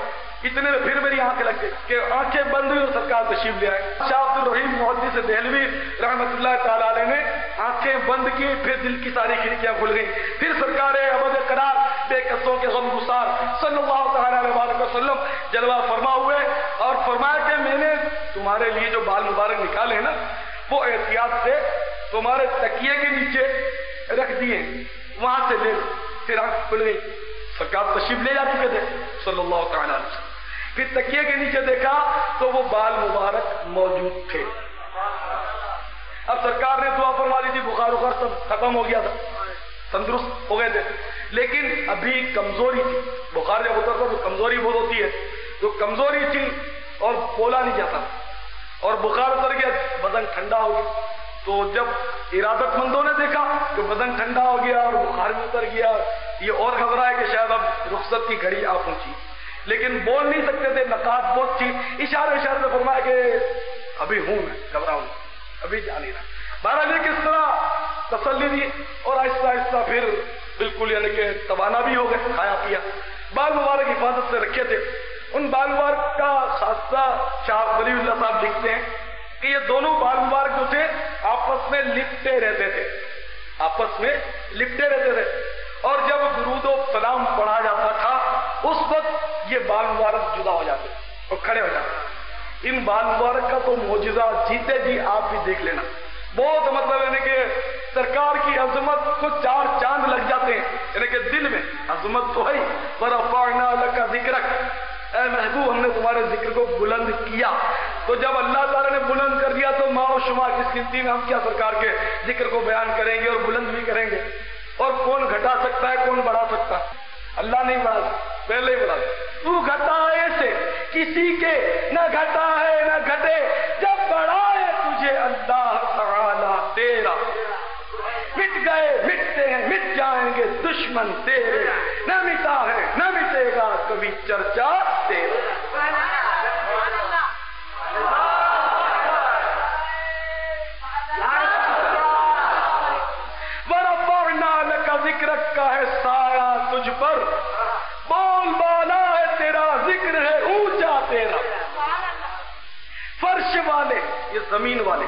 اتنے میں پھر میری آنکھ لگ گئی کہ آنکھیں بند ہوئی اور سرکار تشریف لے آئے. شاہ عبد الرحیم محدث دہلوی رحمۃ اللہ تعالی علیہ نے آنکھیں بند کی, پھر دل کی ساری کھڑکیاں کھل گئی. پھر سرکار ابد قرار بے کسوں کے غم گسار صلی اللہ تعالی علیہ وسلم جلوہ فرما ہوئے اور فرمایا کہ میں نے تمہارے لیے جو بال مبارک نکالے ہیں نا وہ احتیاط سے تمہارے تکیے کے نیچے رکھ دیے, وہاں سے لے. پھر آنکھ کھل گئی. سرکار تشریف لے جا چکے تھے صلی اللہ تعالی علیہ وسلم. پھر تکیے کے نیچے دیکھا تو وہ بال مبارک موجود تھے. اب سرکار نے دعا فرما دی تھی, بخار سب ختم ہو گیا تھا, تندرست ہو گئے تھے, لیکن ابھی کمزوری تھی. بخار جب اترتا تو کمزوری بہت ہوتی ہے, تو کمزوری تھی اور بولا نہیں جاتا. اور بخار اتر گیا, بدن ٹھنڈا ہو گیا. تو جب ارادت مندوں نے دیکھا کہ بدن ٹھنڈا ہو گیا اور بخار بھی اتر گیا, یہ اور گھبرائے کہ شاید اب رخصت کی گھڑی آ پہنچی, لیکن بول نہیں سکتے تھے, نقاہت بہت تھی. اشارے سے فرمایا کہ ابھی ہوں, میں گھبراؤں, ابھی جا نہیں رہا. بہرحال یہ کس طرح تسلی دی اور آہستہ آہستہ پھر بالکل یعنی کہ توانا بھی ہو گئے, کھایا پیا. بال مبارک حفاظت سے رکھے تھے. ان بال مبارک کا خاصہ شاہ ولی اللہ صاحب لکھتے ہیں کہ یہ دونوں بال مبارک جو تھے آپس میں لپٹے رہتے تھے, آپس میں لپٹے رہتے تھے. اور جب درود و سلام پڑھا جاتا تھا اس وقت یہ بال مبارک جدا ہو جاتے اور کھڑے ہو جاتے. ان بال مبارک کا تو معجزہ جیتے جی آپ بھی دیکھ لینا. بہت مطلب یعنی کہ سرکار کی عظمت کو 4 چاند لگ جاتے ہیں, یعنی کہ دل میں عظمت تو ہے. ورفعنا لک ذکرک, اے محبوب ہم نے تمہارے ذکر کو بلند کیا. تو جب اللہ تعالیٰ نے بلند کر دیا تو ماں و شمار کس گنتی میں ہم کیا سرکار کے ذکر کو بیان کریں گے اور بلند بھی کریں گے. اور کون گھٹا سکتا ہے, کون بڑھا سکتا ہے؟ اللہ نہیں بڑھا, پہلے ہی بڑھا. تو گھٹائے سے کسی کے نہ گھٹا ہے نہ گھٹے, جب بڑھائے تجھے اللہ تعالی تیرا. مٹ گئے مٹتے ہیں مٹ جائیں گے دشمن تیرے, نہ مٹا ہے نہ مٹے گا کبھی چرچا تیرا. ذکر کا ہے سایہ تجھ پر, بول بالا ہے تیرا, ذکر ہے اونچا تیرا. فرش والے, یہ زمین والے,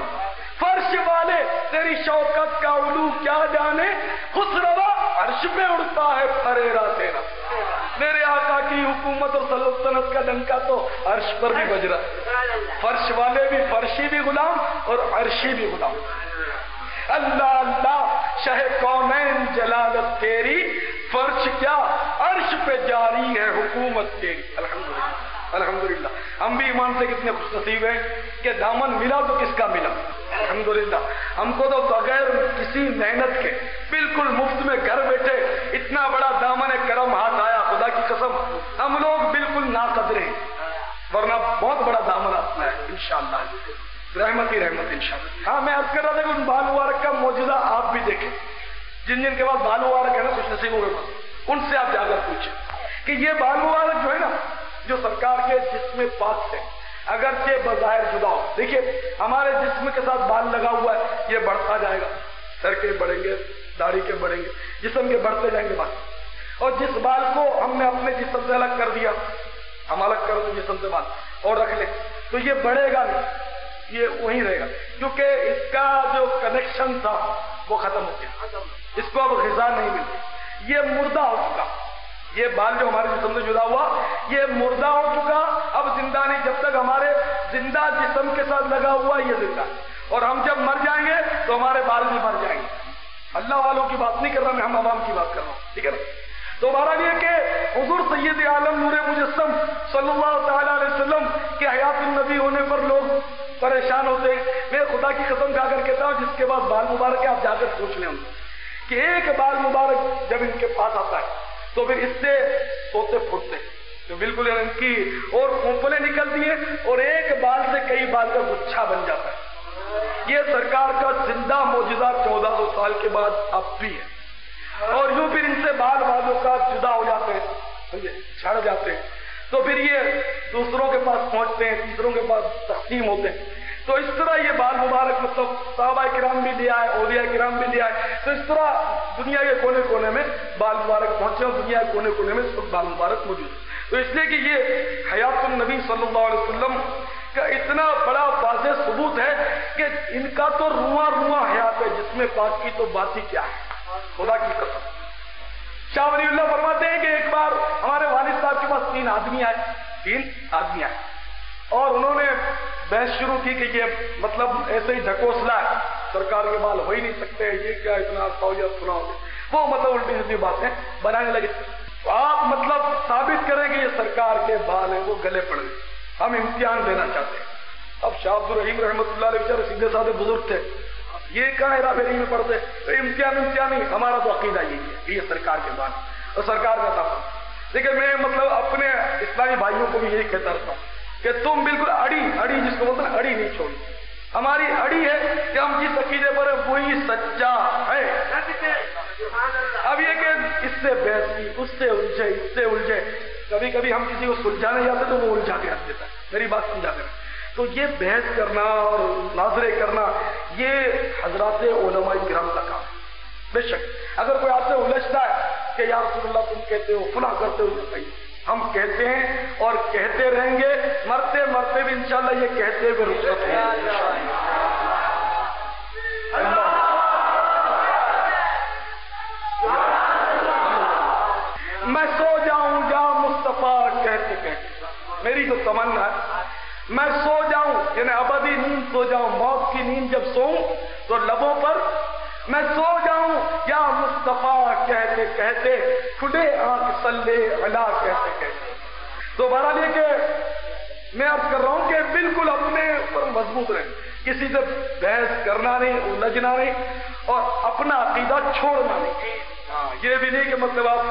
فرش والے تیری شوکت کا علو کیا جانے, خسروا عرش پہ اڑتا ہے پھریرا تیرا. میرے آقا کی حکومت اور سلطنت کا ڈنکا تو عرش پر بھی بج رہا. فرش والے بھی, فرشی بھی غلام اور عرشی بھی غلام. اللہ اللہ شہ کونین جلالت تیری, فرش کیا عرش پہ جاری ہے حکومت تیری. الحمدللہ الحمدللہ. ہم بھی ایمان سے کتنے خوش نصیب ہیں کہ دامن ملا تو کس کا ملا. الحمدللہ ہم کو تو بغیر کسی محنت کے بالکل مفت میں گھر بیٹھے اتنا بڑا دامن کرم ہاتھ آیا. خدا کی قسم ہم لوگ بالکل ناقدر ہیں, ورنہ بہت بڑا دامن آتا ہے انشاءاللہ, رحمت ہی رحمت انشاءاللہ. ہاں میں عرض کر رہا تھا کہ ان بال مبارک کا معجزہ آپ بھی دیکھیں. جن جن کے بعد بال مبارک ہے نا خوش نصیبوں کے پاس, ان سے آپ جا کر پوچھیں کہ یہ بال مبارک جو ہے نا جو سرکار کے جسم پاک سے اگرچہ بظاہر جدا ہو. دیکھیے ہمارے جسم کے ساتھ بال لگا ہوا ہے, یہ بڑھتا جائے گا, سر کے بڑھیں گے, داڑھی کے بڑھیں گے, جسم کے بڑھتے جائیں گے بال. اور جس بال کو ہم نے اپنے جسم سے الگ کر دیا, ہم الگ کر دیں جسم سے بال اور رکھ لیں تو یہ بڑھے گا نہیں, یہ وہیں رہے گا, کیونکہ اس کا جو کنیکشن تھا وہ ختم ہو گیا, اس کو اب غذا نہیں ملتی, یہ مردہ ہو چکا. یہ بال جو ہمارے جسم سے جدا ہوا یہ مردہ ہو چکا, اب زندہ نہیں. جب تک ہمارے زندہ جسم کے ساتھ لگا ہوا یہ زندہ, اور ہم جب مر جائیں گے تو ہمارے بال بھی مر جائیں گے. اللہ والوں کی بات نہیں کر رہا میں, ہم عوام کی بات کر رہا ہوں, ٹھیک ہے نا. تو بہرحال یہ کہ حضور سید عالم نور مجسم صلی اللہ تعالی علیہ وسلم کے حیات النبی ہونے پر لوگ پریشان ہوتے ہیں. میں خدا کی قسم کھا کر کہتا ہوں جس کے پاس بال مبارک ہے آپ جا کر پوچھ لیں کہ ایک بال مبارک جب ان کے پاس آتا ہے تو پھر اس سے سوتے پھوٹتے, تو بالکل ان کی اور پھوپھلیں نکلتی ہیں اور ایک بال سے کئی بال کا گچھا بن جاتا ہے. یہ سرکار کا زندہ معجزہ 1400 سال کے بعد اب بھی ہے. اور یوں پھر ان سے بال بالوں کا جدا ہو جاتے ہیں، جھڑ جاتے ہیں، تو پھر یہ دوسروں کے پاس پہنچتے ہیں، تیسروں کے پاس تقسیم ہوتے ہیں. تو اس طرح یہ بال مبارک مطلب صحابہ کرام بھی لے آئے، اولیاء کرام بھی لے آئے. تو اس طرح دنیا کے کونے کونے میں بال مبارک پہنچے اور دنیا کے کونے کونے میں اس وقت بال مبارک موجود ہے. تو اس لیے کہ یہ حیات النبی صلی اللہ علیہ وسلم کا اتنا بڑا واضح ثبوت ہے کہ ان کا تو رواں رواں حیات ہے جس میں پاک کی تو بات ہی کیا ہے، خدا کی قسم. شاہ ولی اللہ فرماتے ہیں کہ ایک بار ہمارے والد صاحب کے پاس 3 آدمی آئے اور انہوں نے بحث شروع کی کہ یہ مطلب ایسے ہی ڈھکوسلا ہے، سرکار کے بال ہو ہی نہیں سکتے، یہ کیا اتنا سہولت سنا ہوگی، وہ مطلب الٹی سیدھی باتیں بنانے لگے. تو آپ مطلب ثابت کریں کہ یہ سرکار کے بال ہیں وہ گلے پڑ گئے، ہم امتحان دینا چاہتے ہیں. اب شاہ عبد الرحیم رحمۃ اللہ علیہ بیچارے سیدھے سادھے بزرگ تھے، یہ کہاں ہیرا پھیری میں پڑھتے، امتحان نہیں، ہمارا تو عقیدہ یہی ہے کہ یہ سرکار کے بال اور سرکار کا تھا. لیکن میں مطلب اپنے اسلامی بھائیوں کو بھی یہی کہتا رہتا ہوں کہ تم بالکل اڑی جس کو مطلب اڑی نہیں چھوڑی. ہماری اڑی ہے کہ ہم جس عقیدے پر ہیں وہی سچا ہے. اب یہ کہ اس سے بحث کی، اس سے الجھے، کبھی کبھی ہم کسی کو سلجھانے جاتے تو وہ الجھا کے رکھ دیتا ہے. میری بات سمجھا کریں. تو یہ بحث کرنا اور مناظرے کرنا یہ حضرات علماء کرام کا کام ہے. بے شک اگر کوئی آپ سے الجھتا ہے کہ یا رسول اللہ تم کہتے ہو فلاں کرتے ہو، ہم کہتے ہیں اور کہتے رہیں گے، مرتے مرتے بھی انشاءاللہ یہ کہتے ہوئے رخصت ہیں. میں سو جاؤں یا مصطفیٰ کہتے کہتے، میری جو تمنا ہے میں سو جاؤں یعنی ابدی نیند سو جاؤں، موت کی نیند جب سوؤں تو لبوں پر میں سو جاؤں یا مصطفیٰ کہتے کہتے، کھلے آنکھ صلی علی کہتے کہتے. تو بہرحال یہ کہ میں عرض کر رہا ہوں کہ بالکل اپنے پر مضبوط رہیں، کسی سے بحث کرنا نہیں، الجھنا نہیں اور اپنا عقیدہ چھوڑنا نہیں. یہ بھی نہیں کہ مطلب آپ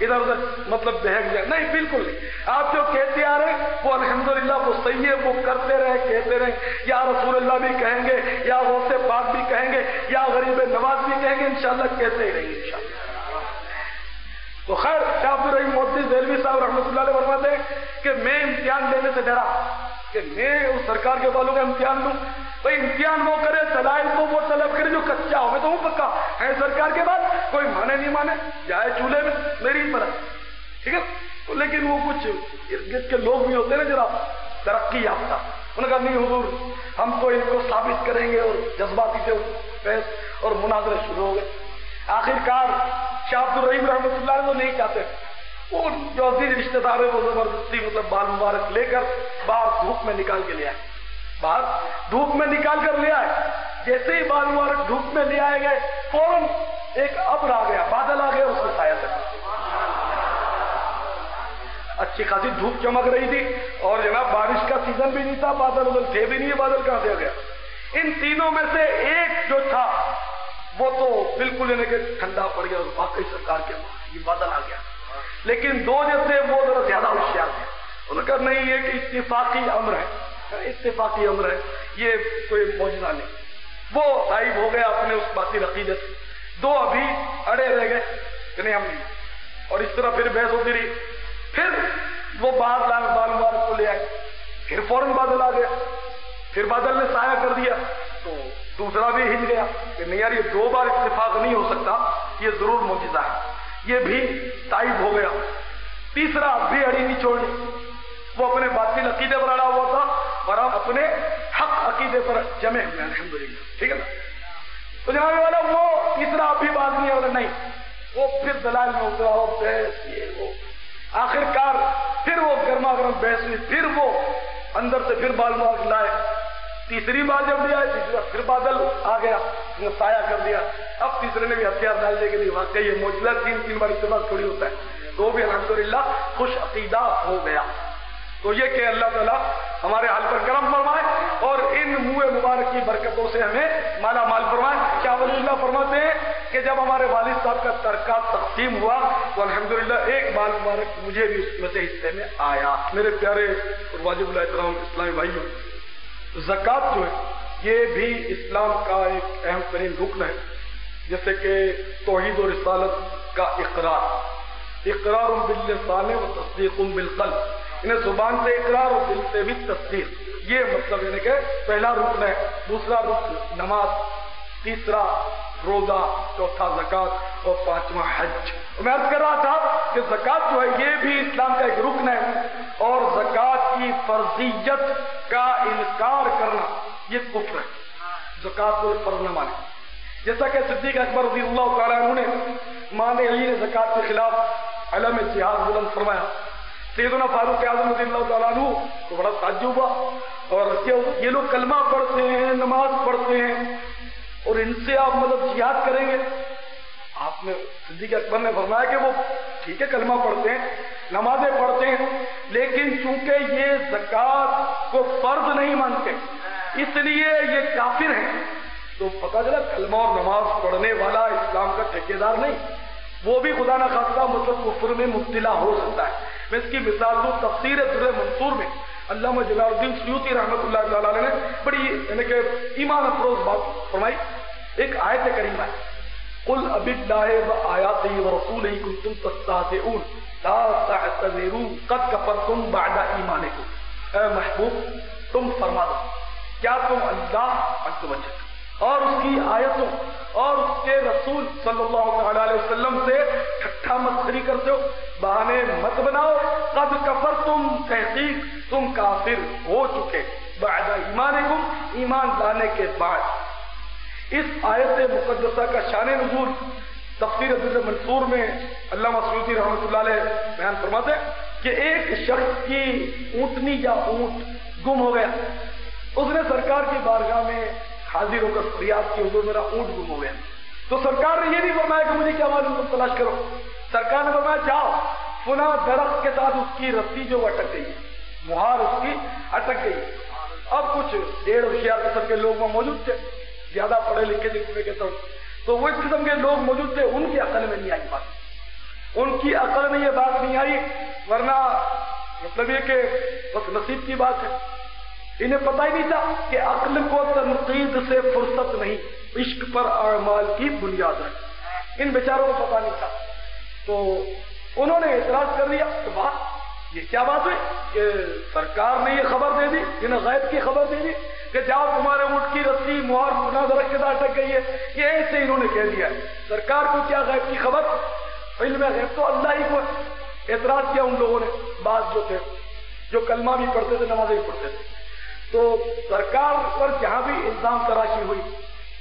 ادھر ادھر مطلب بہک جائے، نہیں بالکل نہیں. آپ جو کہتے آ رہے وہ الحمدللہ وہ صحیح ہے، وہ کرتے رہے کہتے رہے. یا رسول اللہ بھی کہیں گے، یا غوث پاک بھی کہیں گے، یا غریب نواز بھی کہیں گے، انشاءاللہ کہتے ہی رہیں گے انشاءاللہ. تو خیر شاہ عبد الرحیم محدث دہلوی صاحب رحمۃ اللہ علیہ فرماتے ہیں کہ میں امتحان دینے سے ڈرا کہ میں اس سرکار کے بالوں کا امتحان لوں. بھائی امتحان وہ کرے، دلائل کو وہ طلب کرے جو کچا ہو. میں تو ہوں پکا ہے سرکار کے بعد، کوئی مانے نہیں مانے جائے چولہے میں میری طرح، ٹھیک ہے. لیکن وہ کچھ ارد گرد کے لوگ بھی ہوتے ہیں نا ذرا ترقی یافتہ، انہوں نے کہا نہیں حضور ہم تو ان کو ثابت کریں گے، اور جذباتی سے بحث اور مناظرے شروع ہو گئے. آخرکار شاہ عبد الرحیم رحمۃ اللہ علیہ تو نہیں چاہتے، وہ جو عزیز رشتے دار ہے وہ زبردستی مطلب بال مبارک لے کر باہر دھوپ میں نکال کے لے آئے. باہر دھوپ میں نکال کر لے آئے. جیسے ہی بال مبارک دھوپ میں لے آئے گئے فوراً ایک ابر آ گیا، بادل آ گیا، اس میں سایہ تک اچھی خاصی دھوپ چمک رہی تھی اور جناب بارش کا سیزن بھی نہیں تھا، بادل ادھر تھے بھی نہیں، بادل کہاں سے آ گیا. ان تینوں میں سے ایک جو تھا وہ تو بالکل یعنی کہ ٹھنڈا پڑ گیا، واقعی سرکار کے یہ بادل آ گیا. لیکن دو جو تھے وہ ذرا زیادہ ہوشیار تھے، انہوں نے کہا نہیں یہ کہ اتفاقی امر ہے، اتفاقی امر ہے، یہ کوئی معجزہ نہیں. وہ غائب ہو گیا اپنے اس باطل عقیدے سے. دو ابھی اڑے رہ گئے کہ نہیں ہم نہیں. اور اس طرح پھر بحث ہوتی رہی. پھر وہ باہر لائے بال مبارک کو لے آئے، پھر فوراً بادل آ گیا، پھر بادل نے سایہ کر دیا. تو دوسرا بھی ہل گیا کہ نہیں یار یہ 2 بار اتفاق نہیں ہو سکتا، یہ ضرور معجزہ ہے. یہ بھی تائید ہو گیا. تیسرا بھی اڑی نہیں چھوڑنی، وہ اپنے باطل عقیدے پر اڑا ہوا تھا اور ہم اپنے حق عقیدے پر جمے ہوئے الحمدللہ، ٹھیک ہے نا. تو جناب والا وہ تیسرا بھی باز نہیں ہے، نہیں وہ پھر دلائل میں اترا، وہ بحث یہ وہ آخرکار پھر وہ گرما گرم بحث ہوئی. پھر وہ اندر سے پھر بال مبارک لائے. تیسری بار جب لیا تیسرا پھر بادل آ گیا، نے سایہ کر دیا. اب تیسرے نے بھی ہتھیار ڈال دیا کہ نہیں واقعی یہ معجزہ 3 بار اتفاق تھوڑی ہوتا ہے. تو بھی الحمدللہ خوش عقیدہ ہو گیا. تو یہ کہ اللہ تعالیٰ ہمارے حال پر کرم فرمائے اور ان منہ مبارک کی برکتوں سے ہمیں مالا مال فرمائے. کیا ولی اللہ فرماتے ہیں کہ جب ہمارے والد صاحب کا ترکات تقسیم ہوا تو الحمدللہ ایک بال مبارک مجھے بھی اس میں سے حصے میں آیا۔ میرے پیارے اور واجب الاحترام اسلامی بھائیوں، زکوٰۃ جو ہے یہ بھی اسلام کا ایک اہم ترین رکن ہے، جیسے کہ توحید و رسالت کا اقرار باللسان و تصدیق بالقلب، انہیں زبان سے اقرار اور دل سے بھی تصدیق، یہ مطلب یعنی کہ پہلا رکن ہے۔ دوسرا رکن نماز، تیسرا روزہ، چوتھا زکوٰۃ اور پانچواں حج۔ میں عرض کر رہا تھا کہ زکوٰۃ جو ہے یہ بھی اسلام کا ایک رکن ہے، اور زکوٰۃ کی فرضیت کا انکار کرنا یہ کفر ہے۔ زکوٰۃ کو فرض نہ مانے، جیسا کہ صدیق اکبر رضی اللہ تعالیٰ عنہ نے مانعین زکوٰۃ کے خلاف علم جہاد بلند فرمایا۔ سیدنا فاروق اعظم رضی اللہ تعالیٰ عنہ کو بڑا تعجب ہوا، اور یہ لوگ کلمہ پڑھتے ہیں، نماز پڑھتے ہیں، اور ان سے آپ مطلب جہاد کریں گے؟ آپ نے صدیق اکبر نے فرمایا کہ وہ ٹھیک ہے کلمہ پڑھتے ہیں، نمازیں پڑھتے ہیں، لیکن چونکہ یہ زکوٰۃ کو فرض نہیں مانتے اس لیے یہ کافر ہیں۔ تو پتہ چلا کلمہ اور نماز پڑھنے والا اسلام کا ٹھیکیدار نہیں، وہ بھی خدا نہ خواستہ مطلب کفر میں مبتلا ہو سکتا ہے۔ میں اس کی مثال دوں، تفسیر در منصور میں علامہ جلال الدین سیوطی رحمۃ اللہ تعالی علیہ نے بڑی یعنی کہ ایمان افروز بات فرمائی۔ ایک آیت کریمہ ہے، قل اباللہ وآیاتہ ورسولہ کنتم تستہزئون لا تعتذروا قد کفرتم بعد ایمانکم۔ اے محبوب تم فرما دو، کیا تم اللہ عز و جل اور اس کی آیتوں اور اس کے رسول صلی اللہ تعالی علیہ وسلم سے ٹھٹھا مسخری کرتے ہو؟ بہانے مت بناؤ، قد کفرتم تحقیق تم کافر ہو چکے، بعد ایمانکم ایمان لانے کے بعد۔ اس آیت مقدسہ کا شان نزول تفسیر در منصور میں علامہ سیوطی رحمۃ اللہ علیہ بیان فرماتے ہیں کہ ایک شخص کی اونٹنی یا اونٹ گم ہو گیا، اس نے سرکار کی بارگاہ میں حاضر ہو کر فریاد کی، حضور میرا اونٹ گم ہو گیا۔ تو سرکار نے یہ نہیں فرمایا کہ مجھے کیا معلوم، تم تلاش کرو۔ سرکار نے فرمایا جاؤ فلاں درخت کے ساتھ اس کی رسی جو اٹک گئی، مہار اس کی اٹک گئی۔ اب کچھ 1.5 ہوشیار قسم کے لوگ وہاں موجود تھے، زیادہ پڑھے لکھے جن کو میں کہتا ہوں، تو وہ اس قسم کے لوگ موجود تھے، ان کی عقل میں نہیں آئی بات، ان کی عقل میں یہ بات نہیں آئی، ورنہ مطلب یہ کہ بس نصیب کی بات ہے۔ انہیں پتہ ہی نہیں تھا کہ عقل کو تنقید سے فرصت نہیں، عشق پر اعمال کی بنیاد ہے۔ ان بیچاروں کو پتہ نہیں تھا، تو انہوں نے اعتراض کر لیا کہ بات یہ کیا بات ہے کہ سرکار نے یہ خبر دے دی، انہیں غیب کی خبر دے دی کہ جاؤ تمہارے اونٹ کی رسی مہار فلاں درخت کے ساتھ اٹک گئی ہے، یہ ایسے انہوں نے کہہ دیا ہے۔ سرکار کو کیا غیب کی خبر، علم غیب تو اللہ ہی کو ہے۔ اعتراض کیا ان لوگوں نے، بعض جو تھے جو کلمہ بھی پڑھتے تھے نمازیں بھی پڑھتے تھے، تو سرکار پر جہاں بھی الزام تراشی ہوئی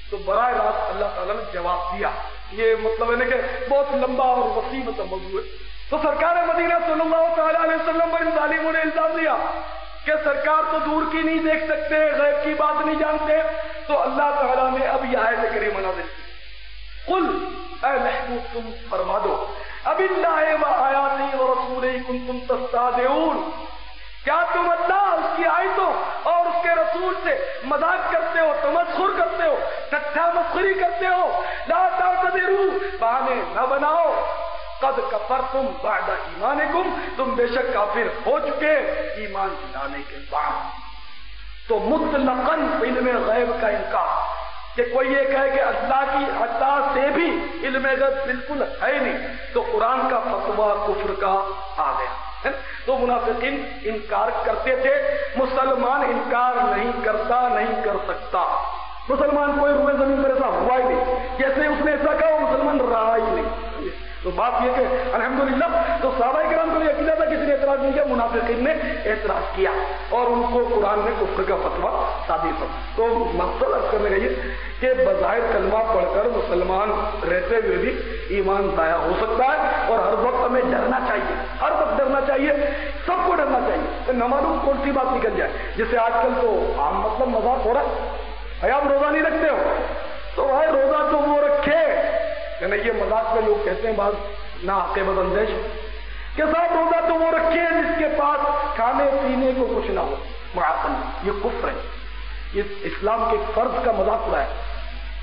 تو براہ راست اللہ تعالیٰ نے جواب دیا۔ یہ مطلب ہے کہ بہت لمبا اور وسیع موضوع ہے۔ تو سرکار مدینہ صلی اللہ تعالیٰ علیہ وسلم پر ان ظالموں نے الزام دیا کہ سرکار تو دور کی نہیں دیکھ سکتے، غیب کی بات نہیں جانتے، تو اللہ تعالیٰ نے اب یہ آیت کریمہ نازل کی، قل اے محبوب تم فرما دو، اب اللہ و آیاتہ و رسولہ کنتم تستہزئون، کیا تم اللہ اس کی آیتوں اور اس کے رسول سے مذاق کرتے ہو، تمسخر کرتے ہو، ٹھٹھا مسخری کرتے ہو؟ لا تعتذروا، بہانے نہ بناؤ، قد کفرتم بعد ایمانکم، تم بے شک کافر ہو چکے ایمان لانے کے بعد۔ تو مطلقاً علم غیب کا انکار، کہ کوئی یہ کہے کہ اللہ کی عطا سے بھی علم غیب بالکل ہے نہیں، تو قرآن کا فتویٰ کفر کا آ گیا۔ تو منافقین انکار کرتے تھے، مسلمان انکار نہیں کرتا، نہیں کر سکتا۔ مسلمان کوئی روئے زمین پر ایسا ہوا ہی نہیں، جیسے اس نے ایسا کہا وہ مسلمان رہا ہی نہیں۔ تو بات یہ کہ الحمدللہ تو صحابہ کرام کو یہ عقیدہ تھا، کسی نے اعتراض نہیں کیا، منافقین نے اعتراض کیا اور ان کو قرآن نے کفر کا فتویٰ صادر کیا۔ تو مقصد عرض کرنے کا یہ کہ بظاہر کلمہ پڑھ کر مسلمان رہتے ہوئے بھی ایمان ضائع ہو سکتا ہے، اور ہر وقت ہمیں ڈرنا چاہیے، ہر وقت ڈرنا چاہیے، سب کو ڈرنا چاہیے۔ نہ معلوم کون سی بات نکل جائے، جیسے آج کل تو عام مطلب مذاق ہو رہا ہے، آپ روزہ نہیں رکھتے ہو تو بھائی روزہ تو وہ رکھے، یعنی یہ مذاق میں لوگ کہتے ہیں بعض نہ عاقبت اندیش کہ صاحب روزہ تو وہ رکھے جس کے پاس کھانے پینے کو کچھ نہ ہو، معاقل، یہ کفر ہے، یہ اسلام کے فرض کا مذاق اڑایا۔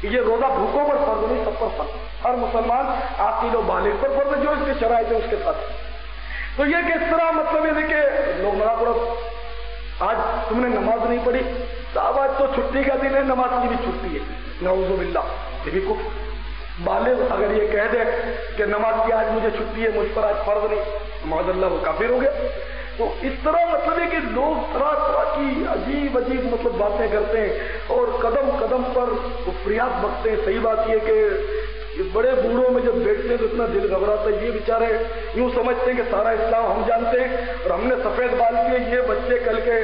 یہ روزہ بھوکوں پر فرض نہیں، سب پر فرض، ہر مسلمان عاقل و بالغ پر فرض ہے جو اس کے شرائط ہے اس کے ساتھ۔ تو یہ کس طرح مطلب یہ کہ لوگ مرا پڑا آج تم نے نماز نہیں پڑھی، صاحب آج تو چھٹی کا دن ہے، نماز کی بھی چھٹی ہے، نعوذ باللہ، یہ بھی کفر۔ بالغ اگر یہ کہہ دے کہ نماز کی آج مجھے چھٹی ہے، مجھ پر آج فرض نہیں، معاذ اللہ وہ کافر ہو گیا۔ تو اس طرح مطلب ہے کہ لوگ طرح طرح کی عجیب عجیب مطلب باتیں کرتے ہیں اور قدم قدم پر کفریات بکتے ہیں۔ صحیح بات یہ کہ بڑے بوڑھوں میں جب بیٹھتے ہیں تو اتنا دل گھبراتا ہے، یہ بیچارے یوں سمجھتے ہیں کہ سارا اسلام ہم جانتے ہیں اور ہم نے سفید بال کیے، یہ بچے کل کے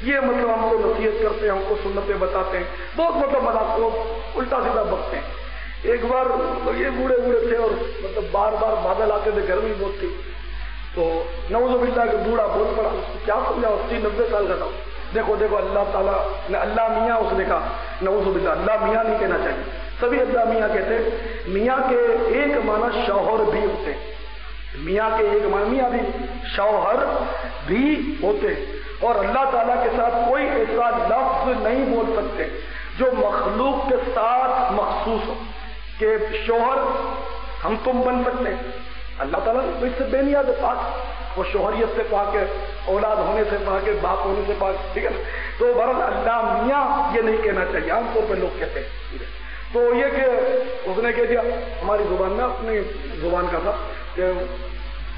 یہ مطلب ہم کو نصیحت کرتے ہیں، ہم کو سنتیں بتاتے ہیں، بہت مطلب مذاق الٹا سیدھا بکتے ہیں۔ ایک بار یہ بوڑھے بوڑھے تھے اور مطلب بار بار بادل آتے تھے، گرمی بہت تھی، تو نعوذ باللہ کہ بوڑھا بول پڑا، اس کو کیا سمجھا، 80-90 سال کا تھا، دیکھو دیکھو اللہ تعالیٰ نے اللہ میاں اس نے کہا، نعوذ باللہ اللہ میاں نہیں کہنا چاہیے، سبھی اللہ میاں کہتے ہیں۔ میاں کے ایک معنی شوہر بھی ہوتے ہیں، میاں کے ایک معنی میاں بھی شوہر بھی ہوتے ہیں، اور اللہ تعالیٰ کے ساتھ کوئی ایسا لفظ نہیں بول سکتے جو مخلوق کے ساتھ مخصوص ہو کہ شوہر ہم تم بن سکتے ہیں۔ اللہ تعالیٰ اس سے بے نیاز پاک، وہ شوہریت سے پاک ہے، اولاد ہونے سے پاک ہے، باپ ہونے سے پاک، ٹھیک ہے نا۔ تو بہرحال اللہ میاں یہ نہیں کہنا چاہیے، عام طور پہ لوگ کہتے ہیں۔ تو یہ کہ اس نے کہہ دیا ہماری زبان میں، اپنی زبان کا تھا کہ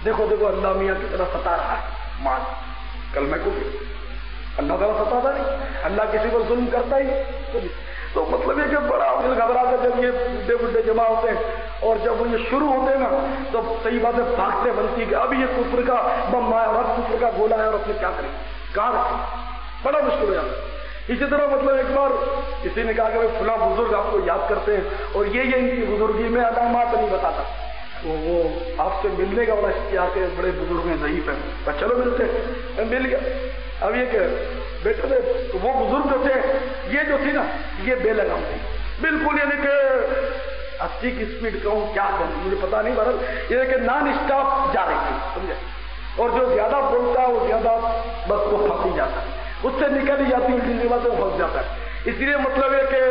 دیکھو دیکھو اللہ میاں کی طرح ستا رہا ہے، مان کل میں کو اللہ تعالیٰ ستاتا نہیں، اللہ کسی کو ظلم کرتا ہی۔ تو مطلب یہ کہ بڑا دل گھبراتا ہے جب یہ بڈھے بڈھے جمع ہوتے ہیں، اور جب وہ یہ شروع ہوتے ہیں نا تو صحیح بات ہے بھاگتے بنتی کہ اب یہ کفر کا بم آیا اور کفر کا گولا ہے اور اپنے کیا کریں، کہاں رکھیں، بڑا مشکل ہو جاتا ہے۔ اسی طرح مطلب ایک بار کسی نے کہا کہ فلاں بزرگ آپ کو یاد کرتے ہیں اور یہ ان کی بزرگی میں علامات نہیں بتاتا، تو وہ آپ سے ملنے کا بڑا اشتیاق ہے، بڑے بزرگ ہیں، ضعیف ہیں، پر چلو ملتے ہیں، مل گیا۔ اب یہ کہ بیٹھے تھے تو وہ بزرگ جو تھے، یہ جو تھی نا یہ بے لگام تھی بالکل، یعنی کہ 80 کی اسپیڈ کہوں کیا کہوں مجھے پتا نہیں، بہرحال یہ کہ نان اسٹاپ جا رہی تھی، سمجھے، اور جو زیادہ بولتا ہے وہ زیادہ بس وہ پھنس ہی جاتا ہے، اس سے نکل ہی جاتی ہے بات، وہ پھنس جاتا ہے۔ اس لیے مطلب ہے کہ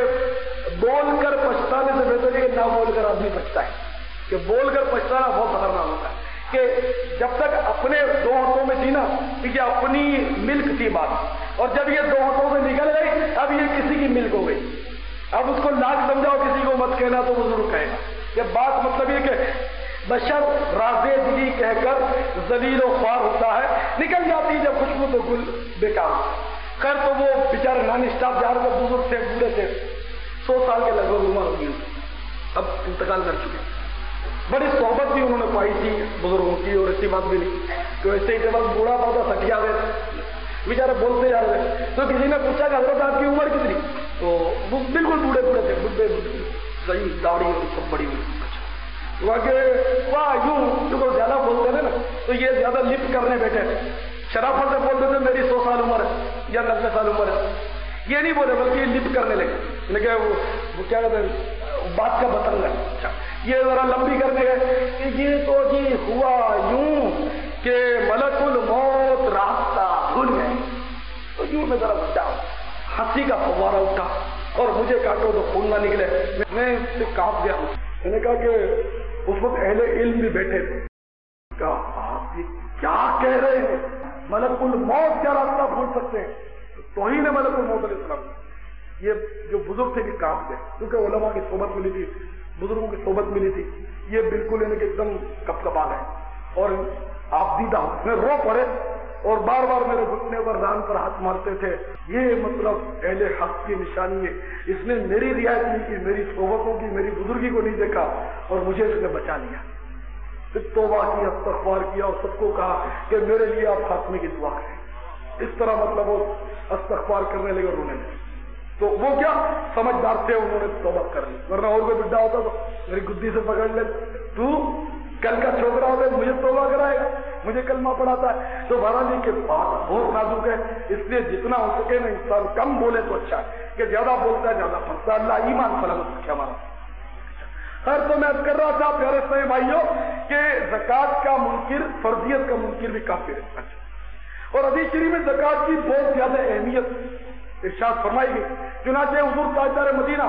بول کر پچھتانے سے بہتر ہے کہ نہ بول کر آدمی پچھتا ہے، کہ بول کر پچھتانا بہت خطرناک ہوتا ہے، کہ جب تک اپنے دو ہاتھوں میں تھی نا، ٹھیک ہے، اپنی ملک تھی بات، اور جب یہ دو ہاتھوں سے نکل گئی اب یہ کسی کی ملک ہو گئی، اب اس کو لاکھ سمجھاؤ کسی کو مت کہنا تو وہ ضرور کہے گا۔ یہ بات مطلب یہ کہ بشر راز دلی کہہ کر ذلیل و خوار ہوتا ہے، نکل جاتی جب خوشبو تو گل بیکار ہوتا ہے۔ خیر تو وہ بیچارے نان اسٹاپ جا رہے تھے، بزرگ تھے، بوڑھے تھے، 100 سال کے لگ بھگ عمر ہوگی، اب انتقال کر چکے، بڑی صحبت بھی انہوں نے پائی تھی بزرگوں کی، اور ایسی بات بھی نہیں کہ ایسے ہی جب بوڑھا پاتا سٹیا گئے بیچارے بولتے جا رہے تھے، تو کسی نے پوچھا کہ حضرت آپ کی عمر کتنی، تو وہ بالکل بوڑھے بوڑھے تھے، بڈھے صحیح داڑھی اور سب بڑی ہوئی، واہ یوں جو زیادہ بولتے تھے نا تو یہ زیادہ لپ کرنے بیٹھے تھے، شرافت سے بولتے تھے میری 100 سال عمر ہے یا 90 سال عمر ہے، یہ نہیں بولے بلکہ یہ لپ کرنے لگے، لیکن وہ کیا کہتے ہیں بات کا بتنگ ہے، یہ ذرا لمبی کرنے گئے کہ یہ تو جی ہوا یوں کہ ملک الموت راستہ بھول گئے، تو یوں میں ذرا بچا ہنسی کا فوارہ اٹھا اور مجھے کاٹو تو خون نہ نکلے، میں اس سے کانپ گیا۔ میں نے کہا کہ اس وقت اہل علم بھی بیٹھے تھے، کہا آپ یہ کیا کہہ رہے ہیں، ملک الموت کیا راستہ بھول سکتے ہیں، توہین ہے ملک الموت علیہ السلام۔ یہ جو بزرگ تھے کہ کانپ گئے، کیونکہ علماء کی صحبت ملی تھی، بزرگوں کی صحبت ملی تھی، یہ بالکل یعنی کہ ایک دم کپ کپا گئے، اور آپ دیدہ میں رو پڑے اور بار بار میرے گھٹنے پر ران پر ہاتھ مارتے تھے۔ یہ مطلب اہل حق کی نشانی ہے، اس نے میری رعایت نہیں کی، میری صحبتوں کی، میری بزرگی کو نہیں دیکھا اور مجھے اس نے بچا لیا، پھر توبہ کی، استغفار کیا اور سب کو کہا کہ میرے لیے آپ خاتمے کی دعا کریں۔ اس طرح مطلب وہ استغفار کرنے لگے اور رونے لگے، تو وہ کیا سمجھدار تھے، انہوں نے توبہ کر لی، ورنہ اور کوئی بڈھا ہوتا تو میری گدی سے پکڑ لے، تو کل کا چھوکرا ہوتا ہے مجھے توبہ کرائے گا، مجھے کلمہ پڑھاتا ہے۔ تو بہرحال کہ بات بہت نازک ہے، اس لیے جتنا ہو سکے نا انسان کم بولے تو اچھا ہے، کہ زیادہ بولتا ہے زیادہ پھنستا ہے، اللہ ایمان سلامت رکھے ہمارا۔ خیر تو میں کر رہا تھا پیارے سے بھائیوں کہ زکوٰۃ کا منکر فرضیت کا منکر بھی کافر ہے، اور حدیث شریف میں زکوٰۃ کی بہت زیادہ اہمیت ارشاد فرمائی گئی، چنانچہ حضور تاجدار مدینہ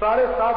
7.5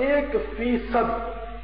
1%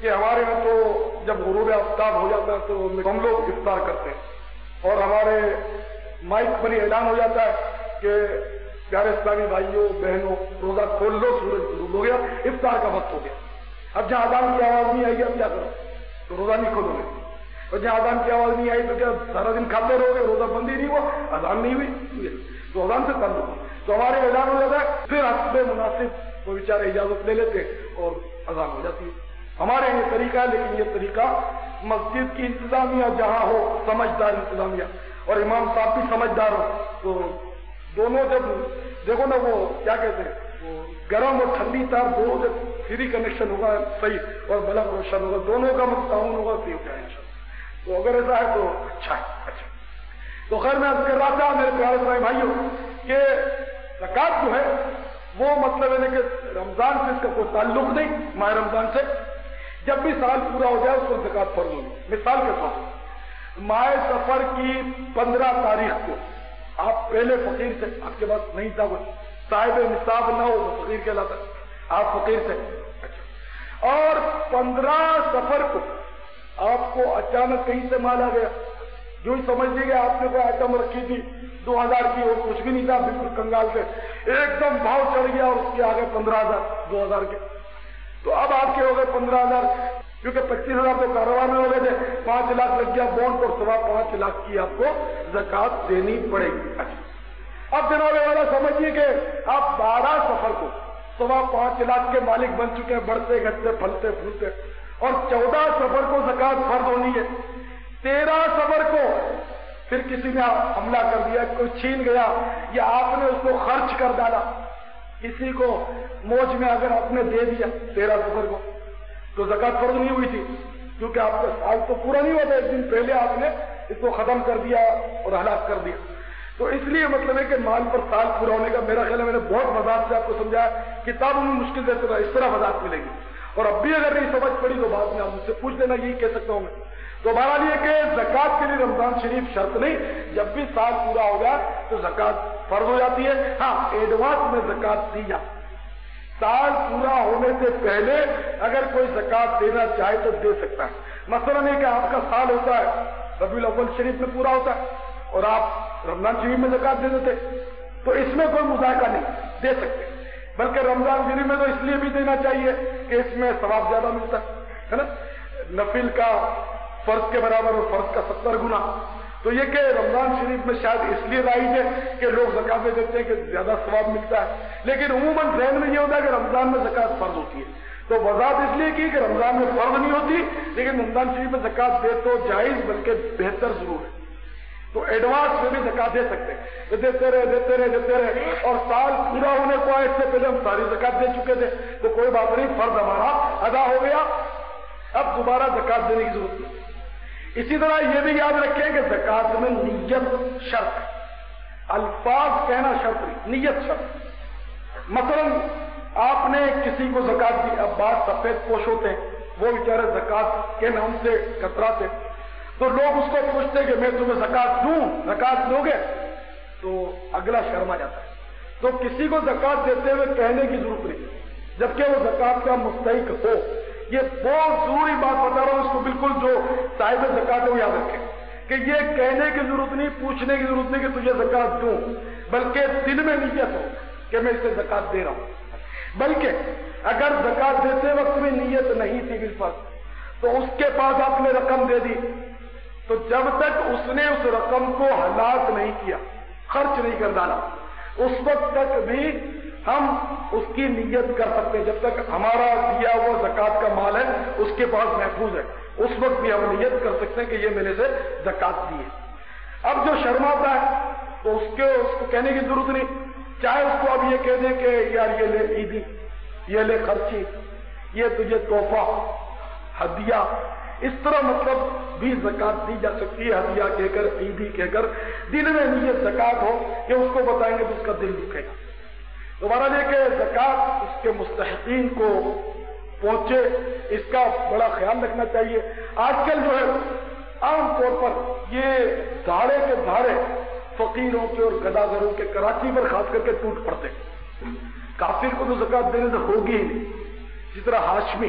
کہ ہمارے یہاں تو جب غروب آفتاب ہو جاتا ہے تو ہم لوگ افطار کرتے ہیں اور ہمارے مائک پر ہی اعلان ہو جاتا ہے کہ پیارے اسلامی بھائیوں بہنوں روزہ کھول لو، سورج غروب ہو گیا، افطار کا وقت ہو گیا۔ اب جہاں اذان کی آواز نہیں آئی اب کیا کرو؟ تو روزہ نہیں کھولو گے، اور جہاں اذان کی آواز نہیں آئی تو کیا سارا دن کھاتے رہو گے؟ روزہ بند ہی نہیں ہوا، اذان نہیں ہوئی تو اذان سے تعلق ہوا تو ہمارے اعلان ہو جاتا ہے، پھر حسب مناسب وہ بیچارے اجازت لے لیتے اور اذان ہو جاتی ہے۔ ہمارے یہ طریقہ ہے، لیکن یہ طریقہ مسجد کی انتظامیہ جہاں ہو، سمجھدار انتظامیہ اور امام صاحب بھی سمجھدار ہو، تو دونوں جب دیکھو نا وہ کیا کہتے ہیں وہ گرم اور ٹھنڈی تار دونوں جب فری کنیکشن ہوگا صحیح اور بلب روشن ہوگا، دونوں کا تعاون ہوگا صحیح ہو جائے انشاءاللہ۔ تو اگر ایسا ہے تو اچھا ہے۔ اچھا تو خیر میں عرض کر رہا تھا میرے پیارے بھائی بھائیوں کہ زکوٰۃ جو ہے وہ مطلب ہے کہ رمضان سے اس کا کوئی تعلق نہیں، ماہ رمضان سے جب بھی سال پورا ہو جائے اس کو زکوٰۃ فرض ہوگی۔ مثال کے طور پر ماہ سفر کی 15 تاریخ کو آپ پہلے فقیر سے، آپ کے پاس نہیں تھا کچھ، صاحب نصاب نہ ہو فقیر کہلاتا، آپ فقیر سے، اچھا، اور 15 سفر کو آپ کو اچانک کہیں سے مال آ گیا، جو ہی سمجھ لیجیے آپ نے کوئی آئٹم رکھی تھی 2000 کی اور کچھ بھی نہیں تھا، بالکل کنگال سے ایک دم بھاؤ چڑھ گیا اور اس کے آگے 15000 2000 کے، تو اب آپ کے ہو گئے 15000، کیونکہ 25000 تو کاروبار میں ہو گئے تھے، 5 لاکھ لگ گیا بونڈ پر، 5.25 لاکھ کی آپ کو زکوٰۃ دینی پڑے گی۔ اچھا اب جناب والا سمجھیے کہ آپ 12 سفر کو 5.25 لاکھ کے مالک بن چکے ہیں، بڑھتے گھٹتے پھلتے پھولتے، اور 14 سفر کو زکوٰۃ فرض ہونی ہے، 13 سفر کو پھر کسی نے حملہ کر دیا، کوئی چھین گیا یا آپ نے اس کو خرچ کر ڈالا، کسی کو موج میں اگر آپ نے دے دیا 13 سفر کو تو زکوٰۃ فرض نہیں ہوئی تھی، کیونکہ آپ کا سال تو پورا نہیں ہوا تھا، ایک دن پہلے آپ نے اس کو ختم کر دیا اور ہلاک کر دیا۔ تو اس لیے مطلب ہے کہ مال پر سال پورا ہونے کا میرا خیال ہے میں نے بہت وضاحت سے آپ کو سمجھایا، کتابوں میں مشکل سے اس طرح وضاحت ملے گی، اور اب بھی اگر نہیں سمجھ پڑی تو بعد میں آپ مجھ سے پوچھ لینا، یہی کہہ سکتا ہوں میں۔ تو بہرحال یہ کہ زکوٰۃ کے لیے رمضان شریف شرط نہیں، جب بھی سال پورا ہو جائے تو زکوٰۃ فرض ہو جاتی ہے۔ ہاں ایڈوانس میں زکوٰۃ دی جائے، سال پورا ہونے سے پہلے اگر کوئی زکوٰۃ دینا چاہے تو دے سکتا ہے۔ مثلا یہ کہ آپ کا سال ہوتا ہے ربیع الاول شریف میں پورا ہوتا ہے اور آپ رمضان شریف میں زکوٰۃ دے دیتے تو اس میں کوئی مذائقہ نہیں، دے سکتے، بلکہ رمضان شریف میں تو اس لیے بھی دینا چاہیے کہ اس میں ثواب زیادہ ملتا ہے نا، نفل کا فرض کے برابر اور فرض کا 70 گنا۔ تو یہ کہ رمضان شریف میں شاید اس لیے رائج ہے کہ لوگ زکوٰۃ دے دیتے ہیں کہ زیادہ ثواب ملتا ہے، لیکن عموماً ذہن میں یہ ہوتا ہے کہ رمضان میں زکوٰۃ فرض ہوتی ہے، تو وضاحت اس لیے کی کہ رمضان میں فرض نہیں ہوتی، لیکن رمضان شریف میں زکوٰۃ دے تو جائز بلکہ بہتر ضرور ہے۔ تو ایڈوانس میں بھی زکوٰۃ دے سکتے ہیں، دیتے رہے اور سال پورا ہونے کو آئے، اس سے پہلے ہم ساری زکوٰۃ دے چکے تھے تو کوئی بات نہیں، فرض ہمارا ادا ہو گیا، اب دوبارہ زکوٰۃ دینے کی ضرورت نہیں۔ اسی طرح یہ بھی یاد رکھیں کہ زکوٰۃ میں نیت شرط ہے، الفاظ کہنا شرط نہیں، نیت شرط۔ مثلا آپ نے کسی کو زکوٰۃ دی، اب بعض سفید پوش ہوتے ہیں وہ بیچارے زکوٰۃ کے نام سے کتراتے، تو لوگ اس کو پوچھتے کہ میں تمہیں زکوٰۃ دوں، زکوٰۃ دو گے؟ تو اگلا شرما جاتا ہے، تو کسی کو زکوٰۃ دیتے ہوئے کہنے کی ضرورت نہیں، جبکہ وہ زکوٰۃ کا مستحق ہو۔ یہ بہت ضروری بات بتا رہا ہوں، اس کو بالکل جو صاحب زکوٰۃ ہے وہ یاد رکھیں کہ یہ کہنے کی ضرورت نہیں، پوچھنے کی ضرورت نہیں کہ تجھے زکوٰۃ دوں، بلکہ دل میں نیت ہو کہ میں اسے زکوٰۃ دے رہا ہوں۔ بلکہ اگر زکوٰۃ دیتے وقت بھی نیت نہیں تھی بالفرض، تو اس کے پاس آپ نے رقم دے دی، تو جب تک اس نے اس رقم کو ہلاک نہیں کیا، خرچ نہیں کر ڈالا، اس وقت تک بھی ہم اس کی نیت کر سکتے ہیں، جب تک ہمارا دیا ہوا زکوٰۃ کا مال ہے اس کے پاس محفوظ ہے، اس وقت بھی ہم نیت کر سکتے ہیں کہ یہ میں نے سے زکوٰۃ دی ہے۔ اب جو شرماتا ہے تو اس کو کہنے کی ضرورت نہیں، چاہے اس کو اب یہ کہہ دے کہ یار یہ لے عیدی، یہ لے خرچی، یہ تجھے تحفہ، ہدیہ، اس طرح مطلب بھی زکوٰۃ دی جا سکتی ہے، ہدیہ کہہ کر، عیدی کہہ کر، دل میں نیت زکوٰۃ ہو کہ اس کو بتائیں گے تو اس کا دل دکھے گا۔ دوبارہ یہ کہ زکوٰۃ اس کے مستحقین کو پہنچے، اس کا بڑا خیال رکھنا چاہیے۔ آج کل جو ہے عام طور پر یہ دھاڑے کے دھاڑے فقیروں کے اور گداگروں کے کراچی پر خاص کر کے ٹوٹ پڑتے ہیں، کافر کو تو زکوٰۃ دینے سے ہوگی ہی نہیں، اسی طرح ہاشمی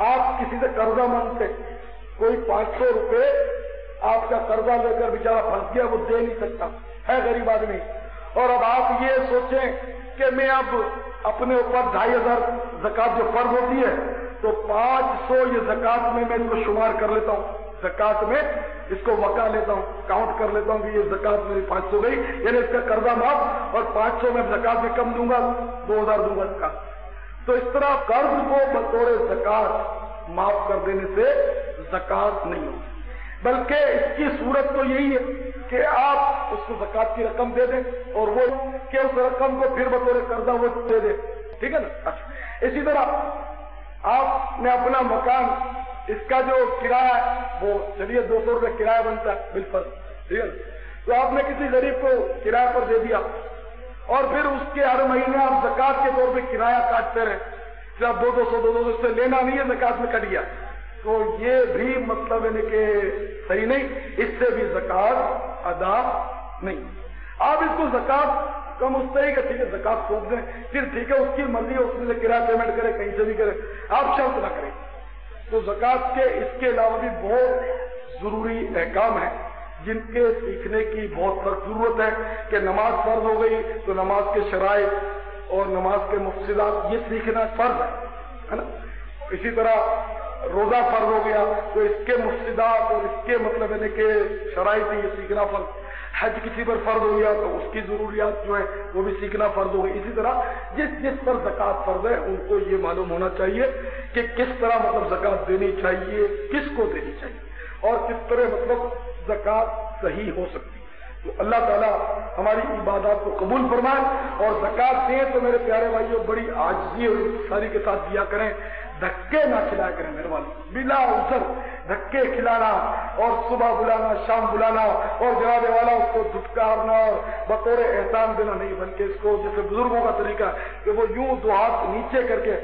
آپ کسی سے قرضہ مانگتے، کوئی 500 روپے آپ کا قرضہ لے کر بیچارہ پھنس گیا، وہ دے نہیں سکتا ہے، غریب آدمی، اور اب آپ یہ سوچیں کہ میں اب اپنے اوپر 2500 زکات جو فرض ہوتی ہے تو 500 یہ زکات میں اس کو شمار کر لیتا ہوں، زکات میں اس کو وقع لیتا ہوں، کاؤنٹ کر لیتا ہوں کہ یہ زکات میری 500 گئی، یعنی اس کا قرضہ معاف، اور 500 میں زکات میں کم دوں گا، 2000 دوں گا اس کا۔ تو اس طرح قرض کو بطور زکات معاف کر دینے سے زکات نہیں ہوتی، بلکہ اس کی صورت تو یہی ہے کہ آپ اس کو زکات کی رقم دے دیں اور وہ کہ اس رقم کو پھر بطور قرضہ وہ دے دے، ٹھیک ہے نا۔ اچھا، اسی طرح آپ نے اپنا مکان، اس کا جو کرایہ ہے وہ چلیے 200 روپے کرایہ بنتا ہے بالفرض، ٹھیک ہے نا، تو آپ نے کسی غریب کو کرایہ پر دے دیا اور پھر اس کے ہر مہینے آپ زکات کے طور پہ کرایہ کاٹتے رہے، پھر آپ 200 اس سے لینا نہیں ہے، زکات میں کٹ گیا، تو یہ بھی مطلب ہے کہ صحیح نہیں، اس سے بھی زکات ادا نہیں۔ آپ اس کو زکات کا مستحق ہے، ٹھیک ہے زکات سونپ دیں، پھر ٹھیک ہے اس کی مرضی ہے، اس میں سے کرایہ پیمنٹ کرے، کہیں سے بھی کرے، آپ شرط نہ کریں۔ تو زکات کے اس کے علاوہ بھی بہت ضروری احکام ہیں جن کے سیکھنے کی بہت سخت ضرورت ہے، کہ نماز فرض ہو گئی تو نماز کے شرائط اور نماز کے مفسدات یہ سیکھنا فرض ہے نا۔ اسی طرح روزہ فرض ہو گیا تو اس کے مفسدات اور اس کے مطلب ہے کہ شرائط یہ سیکھنا فرض۔ حج کسی پر فرض ہو گیا تو اس کی ضروریات جو ہے وہ بھی سیکھنا فرض ہو گئی۔ اسی طرح جس پر زکات فرض ہے ان کو یہ معلوم ہونا چاہیے کہ کس طرح مطلب زکات دینی چاہیے، کس کو دینی چاہیے، اور کس طرح مطلب زکات صحیح ہو سکتی۔ تو اللہ تعالیٰ ہماری عبادات کو قبول فرمائے، اور زکات دیں تو میرے پیارے بھائیوں بڑی عاجزی اور ساری کے ساتھ دیا کریں، دھکے نہ کھلایا کریں مہربانی، بلا عذر دھکے کھلانا اور صبح بلانا شام بلانا اور جناب والا اس کو دھٹکارنا اور بطور احسان دینا نہیں، بلکہ اس کو جیسے بزرگوں کا طریقہ کہ وہ یوں دو ہاتھ نیچے کر کے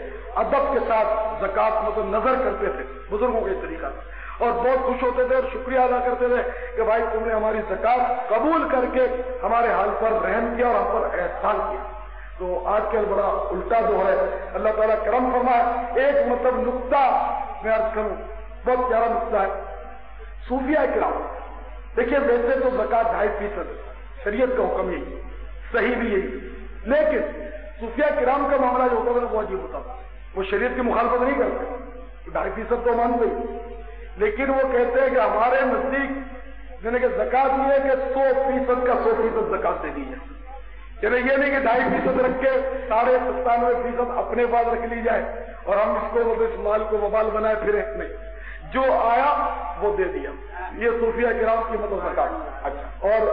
ادب کے ساتھ زکات مطلب نظر کرتے تھے، بزرگوں کے طریقہ سے، اور بہت خوش ہوتے تھے اور شکریہ ادا کرتے تھے کہ بھائی تم نے ہماری زکات قبول کر کے ہمارے حال پر رحم کیا اور ہم پر احسان کیا۔ تو آج کل بڑا الٹا دور ہے، اللہ تعالیٰ کرم فرمائے۔ ایک مطلب نقطہ میں عرض کروں، بہت پیارا نقطہ ہے، صوفیہ کرام، دیکھیے ویسے تو زکات 2.5% شریعت کا حکم یہی، صحیح بھی یہی، لیکن صوفیہ کرام کا معاملہ جو ہوتا ہے وہ عجیب ہوتا ہے، وہ شریعت کی مخالفت نہیں کرتے، 2.5% تو مانتے ہی، لیکن وہ کہتے ہیں کہ ہمارے نزدیک یعنی کہ زکات یہ ہے کہ 100% کا 100% زکات دے دی جائے، یعنی یہ نہیں کہ 2.5% رکھ کے 97.5% اپنے پاس رکھ لی جائے اور ہم اس کو اس مال کو وبال بنائے پھرے، نہیں، جو آیا وہ دے دیا، یہ صوفیہ کرام کی مطلب زکات۔ اچھا، اور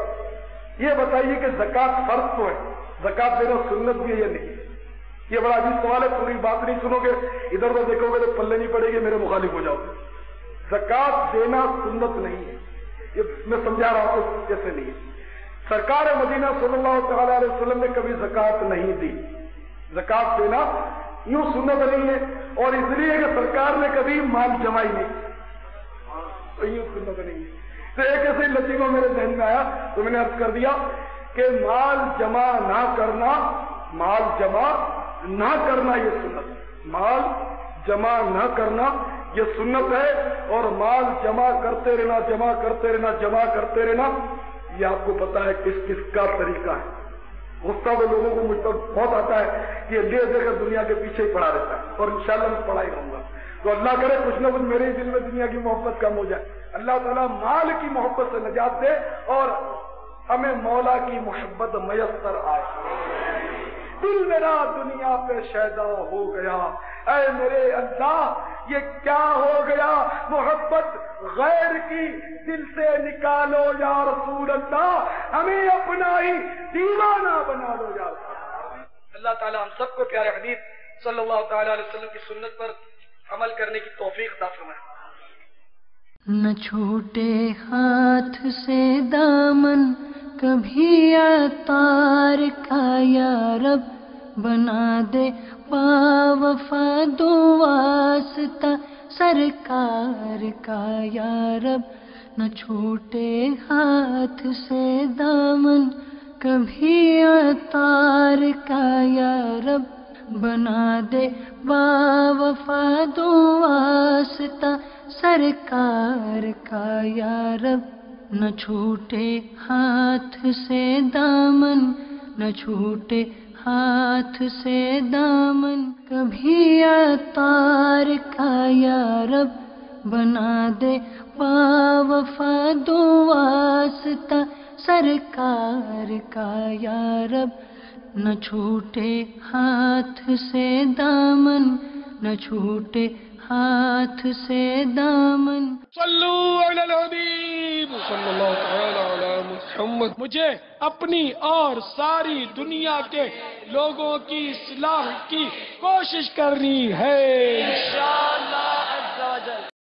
یہ بتائیے کہ زکات فرض تو ہے، زکات دینا سنت بھی ہے یا نہیں؟ یہ بڑا عجیب سوال ہے، پوری بات نہیں سنو گے، ادھر ادھر دیکھو گے تو پلے نہیں پڑے گی، میرے مخالف ہو جاؤ گے۔ زکات دینا سنت نہیں ہے، یہ میں سمجھا رہا ہوں کیسے نہیں ہے۔ سرکار مدینہ صلی اللہ تعالی علیہ وسلم نے کبھی زکات نہیں دی، زکات دینا یوں سنت نہیں ہے، اور اس لیے کہ سرکار نے کبھی مال جمع ہی نہیں، تو یوں سنت نہیں ہے۔ تو ایک ایسے لطیفہ میرے ذہن میں آیا تو میں نے عرض کر دیا کہ مال جمع نہ کرنا، مال جمع نہ کرنا یہ سنت، مال جمع نہ کرنا یہ سنت ہے، اور مال جمع کرتے رہنا، جمع کرتے رہنا، جمع کرتے رہنا، یہ آپ کو پتا ہے کس کس کا طریقہ ہے۔ غصہ تو لوگوں کو مجھ پر بہت آتا ہے کہ لے دے کر دنیا کے پیچھے ہی پڑا رہتا ہے، اور انشاءاللہ میں پڑا ہی رہوں گا۔ تو اللہ کرے کچھ نہ کچھ میرے ہی دل میں دنیا کی محبت کم ہو جائے، اللہ تعالیٰ مال کی محبت سے نجات دے اور ہمیں مولا کی محبت میسر آئے۔ دل میرا دنیا پہ شیدا ہو گیا، اے میرے اللہ یہ کیا ہو گیا، محبت غیر کی دل سے نکالو یا رسول اللہ، ہمیں اپنا ہی دیوانہ بنا دو یا رسول اللہ۔ اللہ تعالی ہم سب کو پیارے حبیب صلی اللہ تعالی علیہ وسلم کی سنت پر عمل کرنے کی توفیق عطا فرمائے۔ نہ چھوٹے ہاتھ سے دامن کبھی عطار کا یا رب، بنا دے باوفا دو واسطہ سرکار کا یا رب۔ نہ چھوٹے ہاتھ سے دامن کبھی عطار کا یا رب، بنا دے باوفا دو واسطہ سرکار کا یا رب، نہ چھوٹے ہاتھ سے دامن، نہ چھوٹے ہاتھ سے دامن کبھی عطار کا یا رب، بنا دے باوفا دو واسطہ سرکار کا یا رب، نہ چھوٹے ہاتھ سے دامن، نہ چھوٹے ہاتھ سے دامن۔ صلو علی الحبیب صلی اللہ تعالی علی محمد۔ مجھے اپنی اور ساری دنیا کے لوگوں کی اصلاح کی کوشش کرنی ہے انشاءاللہ۔